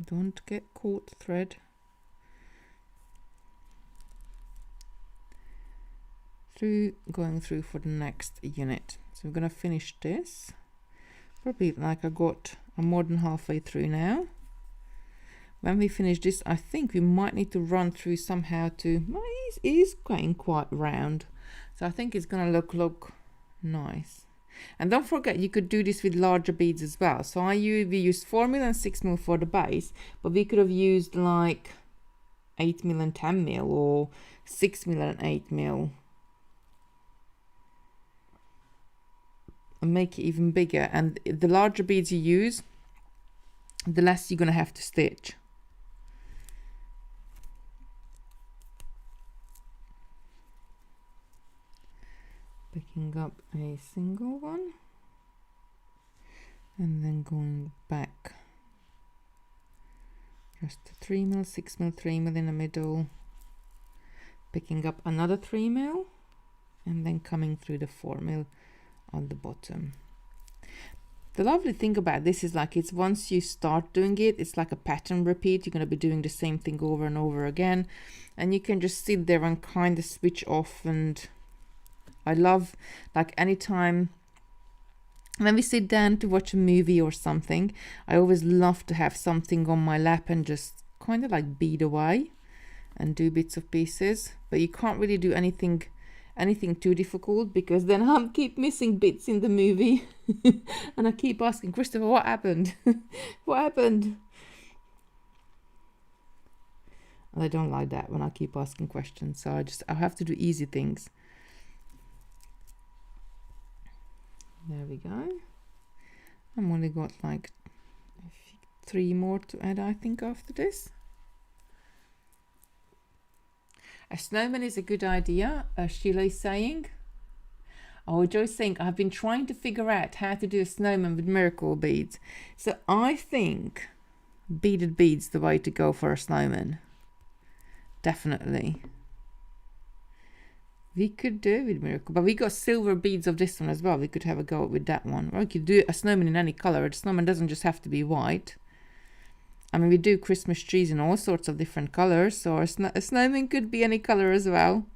Don't get caught, thread. Going through for the next unit. So we're gonna finish this. Probably like I'm more than halfway through now. When we finish this, I think we might need to run through somehow to. Well, it is going quite round, so I think it's gonna look nice. And don't forget, you could do this with larger beads as well. So we used 4mm and 6mm for the base, but we could have used like 8mm and 10mm, or 6mm and 8mm. And make it even bigger. And the larger beads you use, the less you're going to have to stitch. Picking up a single one and then going back just 3mm, 6mm, 3mm in the middle, picking up another 3mm and then coming through the 4mm on the bottom. The lovely thing about this is like it's once you start doing it, it's like a pattern repeat. You're going to be doing the same thing over and over again, and you can just sit there and kind of switch off. And I love, like, anytime when we sit down to watch a movie or something, I always love to have something on my lap and just kind of like bead away and do bits of pieces. But you can't really do anything too difficult, because then I keep missing bits in the movie and I keep asking Christopher, what happened? What happened? And I don't like that when I keep asking questions, so I have to do easy things. There we go. I've only got like 3 more to add, I think, after this. A snowman is a good idea, Sheila is saying. Oh, Joy's saying, I've been trying to figure out how to do a snowman with miracle beads. So I think beaded beads the way to go for a snowman. Definitely. We could do with miracle, but we got silver beads of this one as well. We could have a go with that one. Or we could do a snowman in any color. A snowman doesn't just have to be white. I mean, we do Christmas trees in all sorts of different colors, so a snowman could be any color as well.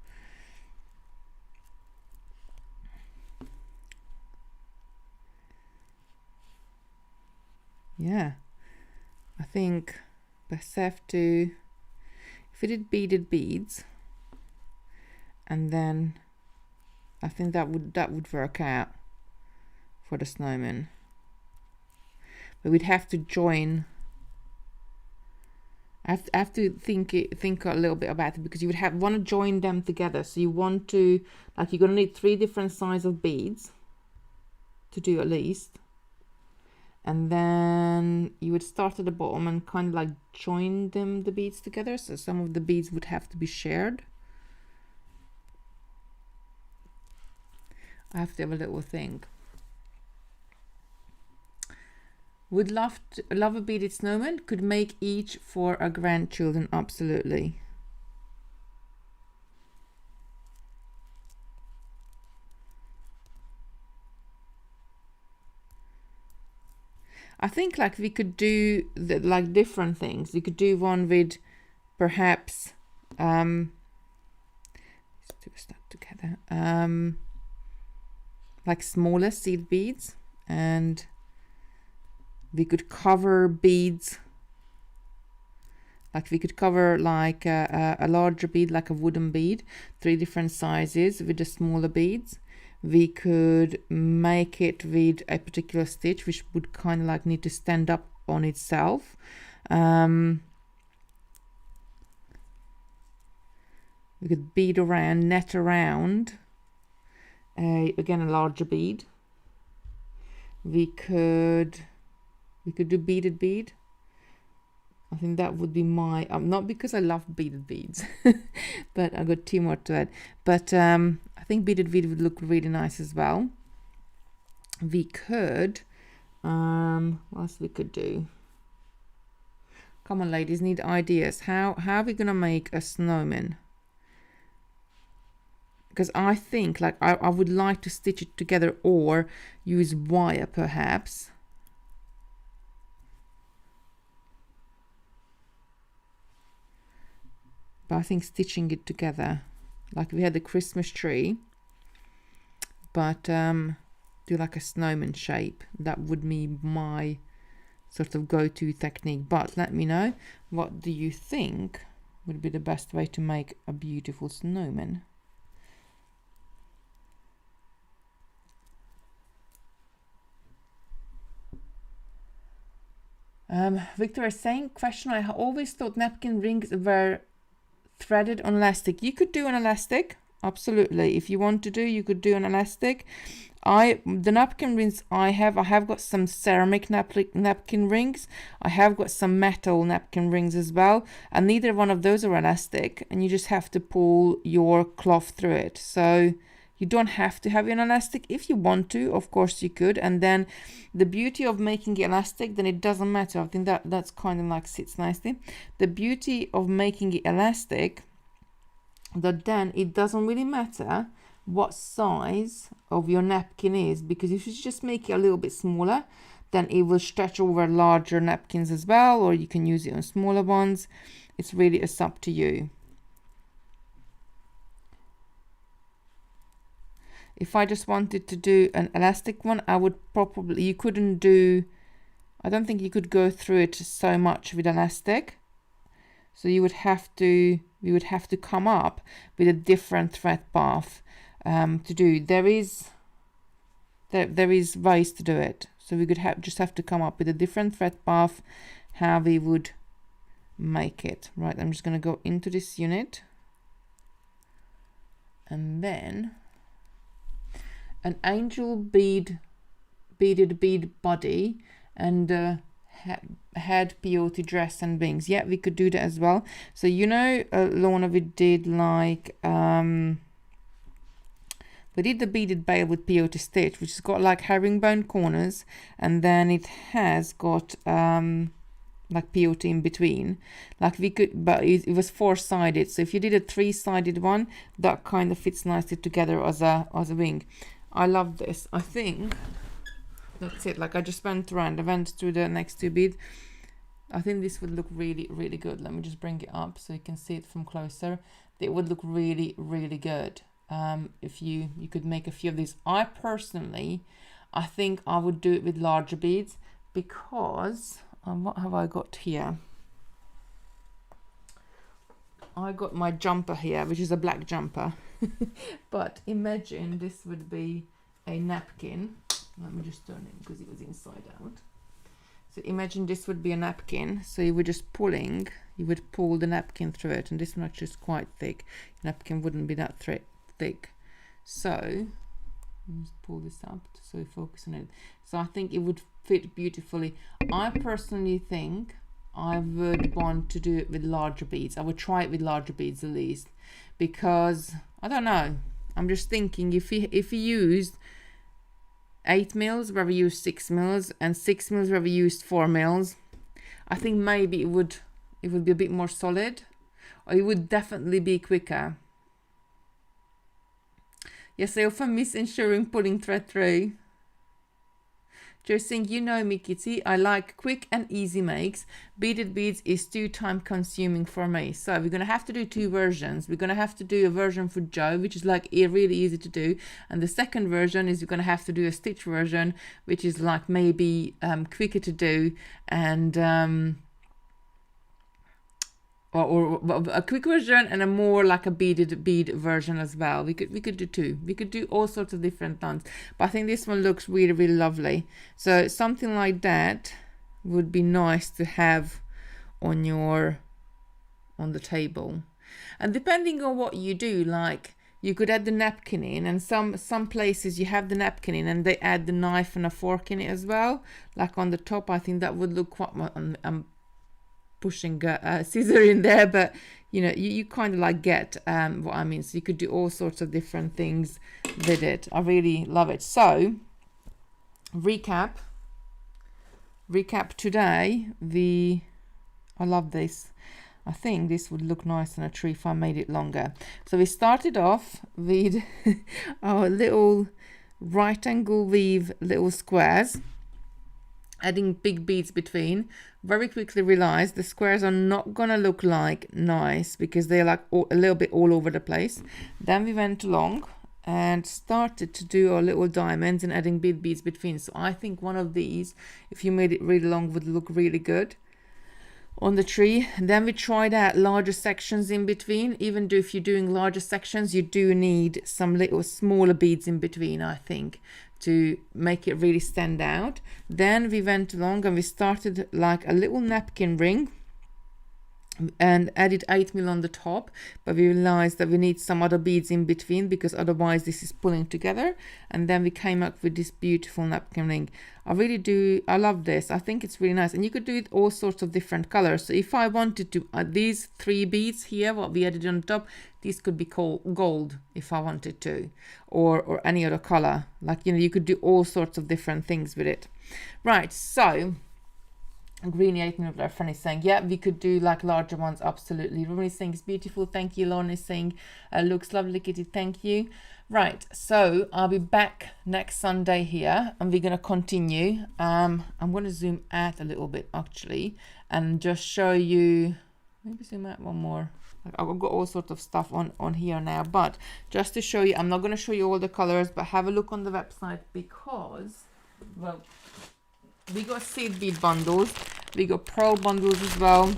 Yeah, I think best have to, if we did beaded beads, and then I think that would work out for the snowman. but we'd have to join. I have to think a little bit about it, because you would want to join them together. So you want to, like, you're going to need 3 different sizes of beads to do at least. And then you would start at the bottom and kind of like join the beads together. So some of the beads would have to be shared. I have to have a little think. Would love a beaded snowman. Could make each for our grandchildren. Absolutely. I think like we could do like different things. You could do one with perhaps let's do that together. Like smaller seed beads, and we could cover beads. Like we could cover like a larger bead, like a wooden bead, 3 different sizes with the smaller beads. We could make it with a particular stitch, which would kind of like need to stand up on itself. We could bead around, net around again a larger bead. We could do beaded bead. I think that would be my not because I love beaded beads, but I got 2 more to add. But I think beaded bead would look really nice as well. We could what else we could do? Come on, ladies, need ideas. How are we gonna make a snowman? Because I think like I would like to stitch it together or use wire perhaps. But I think stitching it together, like we had the Christmas tree, but do like a snowman shape. That would be my sort of go-to technique. But let me know, what do you think would be the best way to make a beautiful snowman? Victor is saying, question, I always thought napkin rings were threaded on elastic. You could do an elastic, absolutely. If you want to do, you could do an elastic. The napkin rings I have got some ceramic napkin rings. I have got some metal napkin rings as well, and neither one of those are elastic, and you just have to pull your cloth through it. So you don't have to have an elastic. If you want to, of course you could. And then the beauty of making it elastic, then it doesn't matter. I think that's kind of like sits nicely. The beauty of making it elastic, that then it doesn't really matter what size of your napkin is, because if you just make it a little bit smaller, then it will stretch over larger napkins as well, or you can use it on smaller ones. It's up to you. If I just wanted to do an elastic one, I would probably, I don't think you could go through it so much with elastic. So we would have to come up with a different thread path to do. There is ways to do it. So we could just have to come up with a different thread path, how we would make it. Right, I'm just going to go into this unit, and then an angel beaded bead body and head peyote dress and wings. Yeah, we could do that as well. So Lorna, we did like we did the beaded bail with peyote stitch, which has got like herringbone corners, and then it has got like peyote in between. Like we could, but it was 4-sided. So if you did a 3-sided one, that kind of fits nicely together as a wing. I love this. I think that's it. Like I just went through the next 2 beads. I think this would look really, really good. Let me just bring it up so you can see it from closer. It would look really, really good. If you could make a few of these. I think I would do it with larger beads, because what have I got here? I got my jumper here, which is a black jumper. But imagine this would be a napkin. Let me just turn it because it was inside out. So imagine this would be a napkin. So you were just pulling, you would pull the napkin through it, and this one actually is quite thick. Napkin wouldn't be that thick. So just pull this up so you focus on it. So I think it would fit beautifully. I personally think I would want to do it with larger beads. I would try it with larger beads at least, because I don't know. I'm just thinking if you used 8 mils where we used 6 mils and 6 mils where we used 4 mils, I think maybe it would be a bit more solid, or it would definitely be quicker. Yes, I often miss ensuring pulling thread through. Just saying, you know me, Kitty, I like quick and easy makes. Beaded beads is too time consuming for me. So we're going to have to do 2 versions. We're going to have to do a version for Joe, which is like really easy to do. And the second version is we're going to have to do a stitch version, which is like maybe quicker to do, and or a quick version and a more like a beaded bead version as well. We could do 2. We could do all sorts of different ones, but I think this one looks really lovely. So something like that would be nice to have on the table. And depending on what you do, like you could add the napkin in, and some places you have the napkin in and they add the knife and a fork in it as well, like on the top. I think that would look quite pushing scissor in there, but you know, you kind of like get what I mean. So you could do all sorts of different things with it. I really love it. So recap today, I love this. I think this would look nice on a tree if I made it longer. So we started off with our little right angle weave little squares, adding big beads between. Very quickly realized the squares are not gonna look like nice because they're like a little bit all over the place. Then we went along and started to do our little diamonds and adding big beads between. So I think one of these, if you made it really long, would look really good on the tree. Then we tried out larger sections in between. Even though if you're doing larger sections, you do need some little smaller beads in between, I think, to make it really stand out. Then we went along and we started like a little napkin ring and added 8 mil on the top, but we realized that we need some other beads in between because otherwise this is pulling together. And then we came up with this beautiful napkin ring. I love this. I think it's really nice, and you could do it all sorts of different colors. So if I wanted to these 3 beads here, what we added on top, these could be called gold if I wanted to, or any other color. Like, you know, you could do all sorts of different things with it. Right, so Greeny 8 mil, our friend is saying, yeah, we could do like larger ones, absolutely. Rooney is saying it's beautiful, thank you. Lauren is saying looks lovely, Kitty, thank you. Right, so I'll be back next Sunday here, and we're gonna continue. I'm gonna zoom out a little bit actually and just show you, maybe zoom out one more. I've got all sorts of stuff on here now, but just to show you, I'm not going to show you all the colors, but have a look on the website, because, well, we got seed bead bundles, we got pearl bundles as well.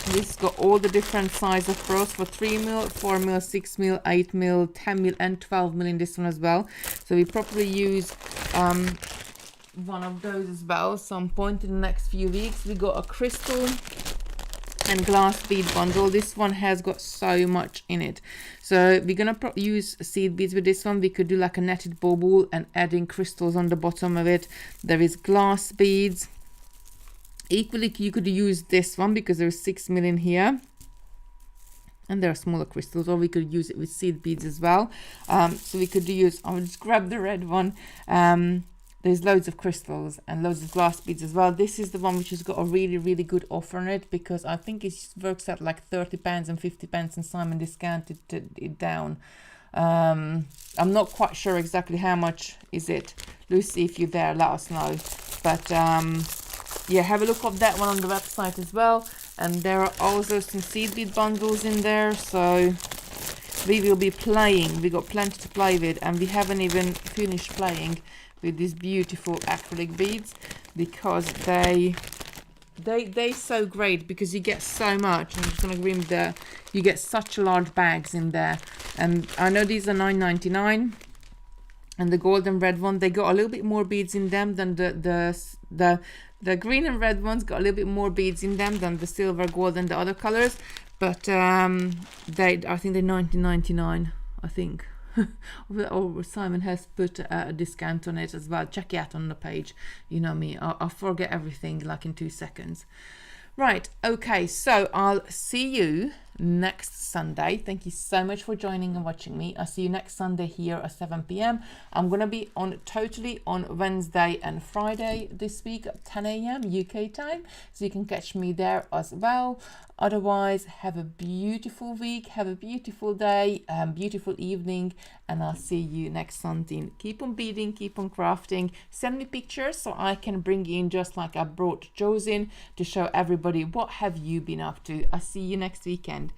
This got all the different size of pearls for 3 mil, 4 mil, 6 mil, 8 mil, 10 mil, and 12 mil in this one as well. So we probably use one of those as well some point in the next few weeks. We got a crystal and glass bead bundle. This one has got so much in it, so we're gonna use seed beads with this one. We could do like a netted bauble and adding crystals on the bottom of it. There is glass beads. Equally, you could use this one because there's 6 mil in here, and there are smaller crystals, or we could use it with seed beads as well. So we could use, I'll just grab the red one. There's loads of crystals and loads of glass beads as well. This is the one which has got a really good offer on it, because I think it works out like £30 and £50, and Simon discounted it down. I'm not quite sure exactly how much is it. Lucy, if you're there, let us know. But yeah, have a look at that one on the website as well. And there are also some seed bead bundles in there, so we will be playing. We got plenty to play with, and we haven't even finished playing with these beautiful acrylic beads, because they so great, because you get so much. I'm just gonna rim the, you get such large bags in there. And I know these are $9.99, and the gold and red one, they got a little bit more beads in them than the The green and red ones got a little bit more beads in them than the silver, gold, and the other colors, but I think they're 19.99. I think. Or Simon has put a discount on it as well. Check it out on the page. You know me, I'll forget everything like in 2 seconds. Right, okay, so I'll see you next Sunday. Thank you so much for joining and watching me. I'll see you next Sunday here at 7 p.m. I'm going to be on totally on Wednesday and Friday this week at 10 a.m. UK time, so you can catch me there as well. Otherwise, have a beautiful week, have a beautiful day, beautiful evening, and I'll see you next Sunday. Keep on beading, keep on crafting. Send me pictures so I can bring in, just like I brought Joe's in, to show everybody what have you been up to. I'll see you next weekend.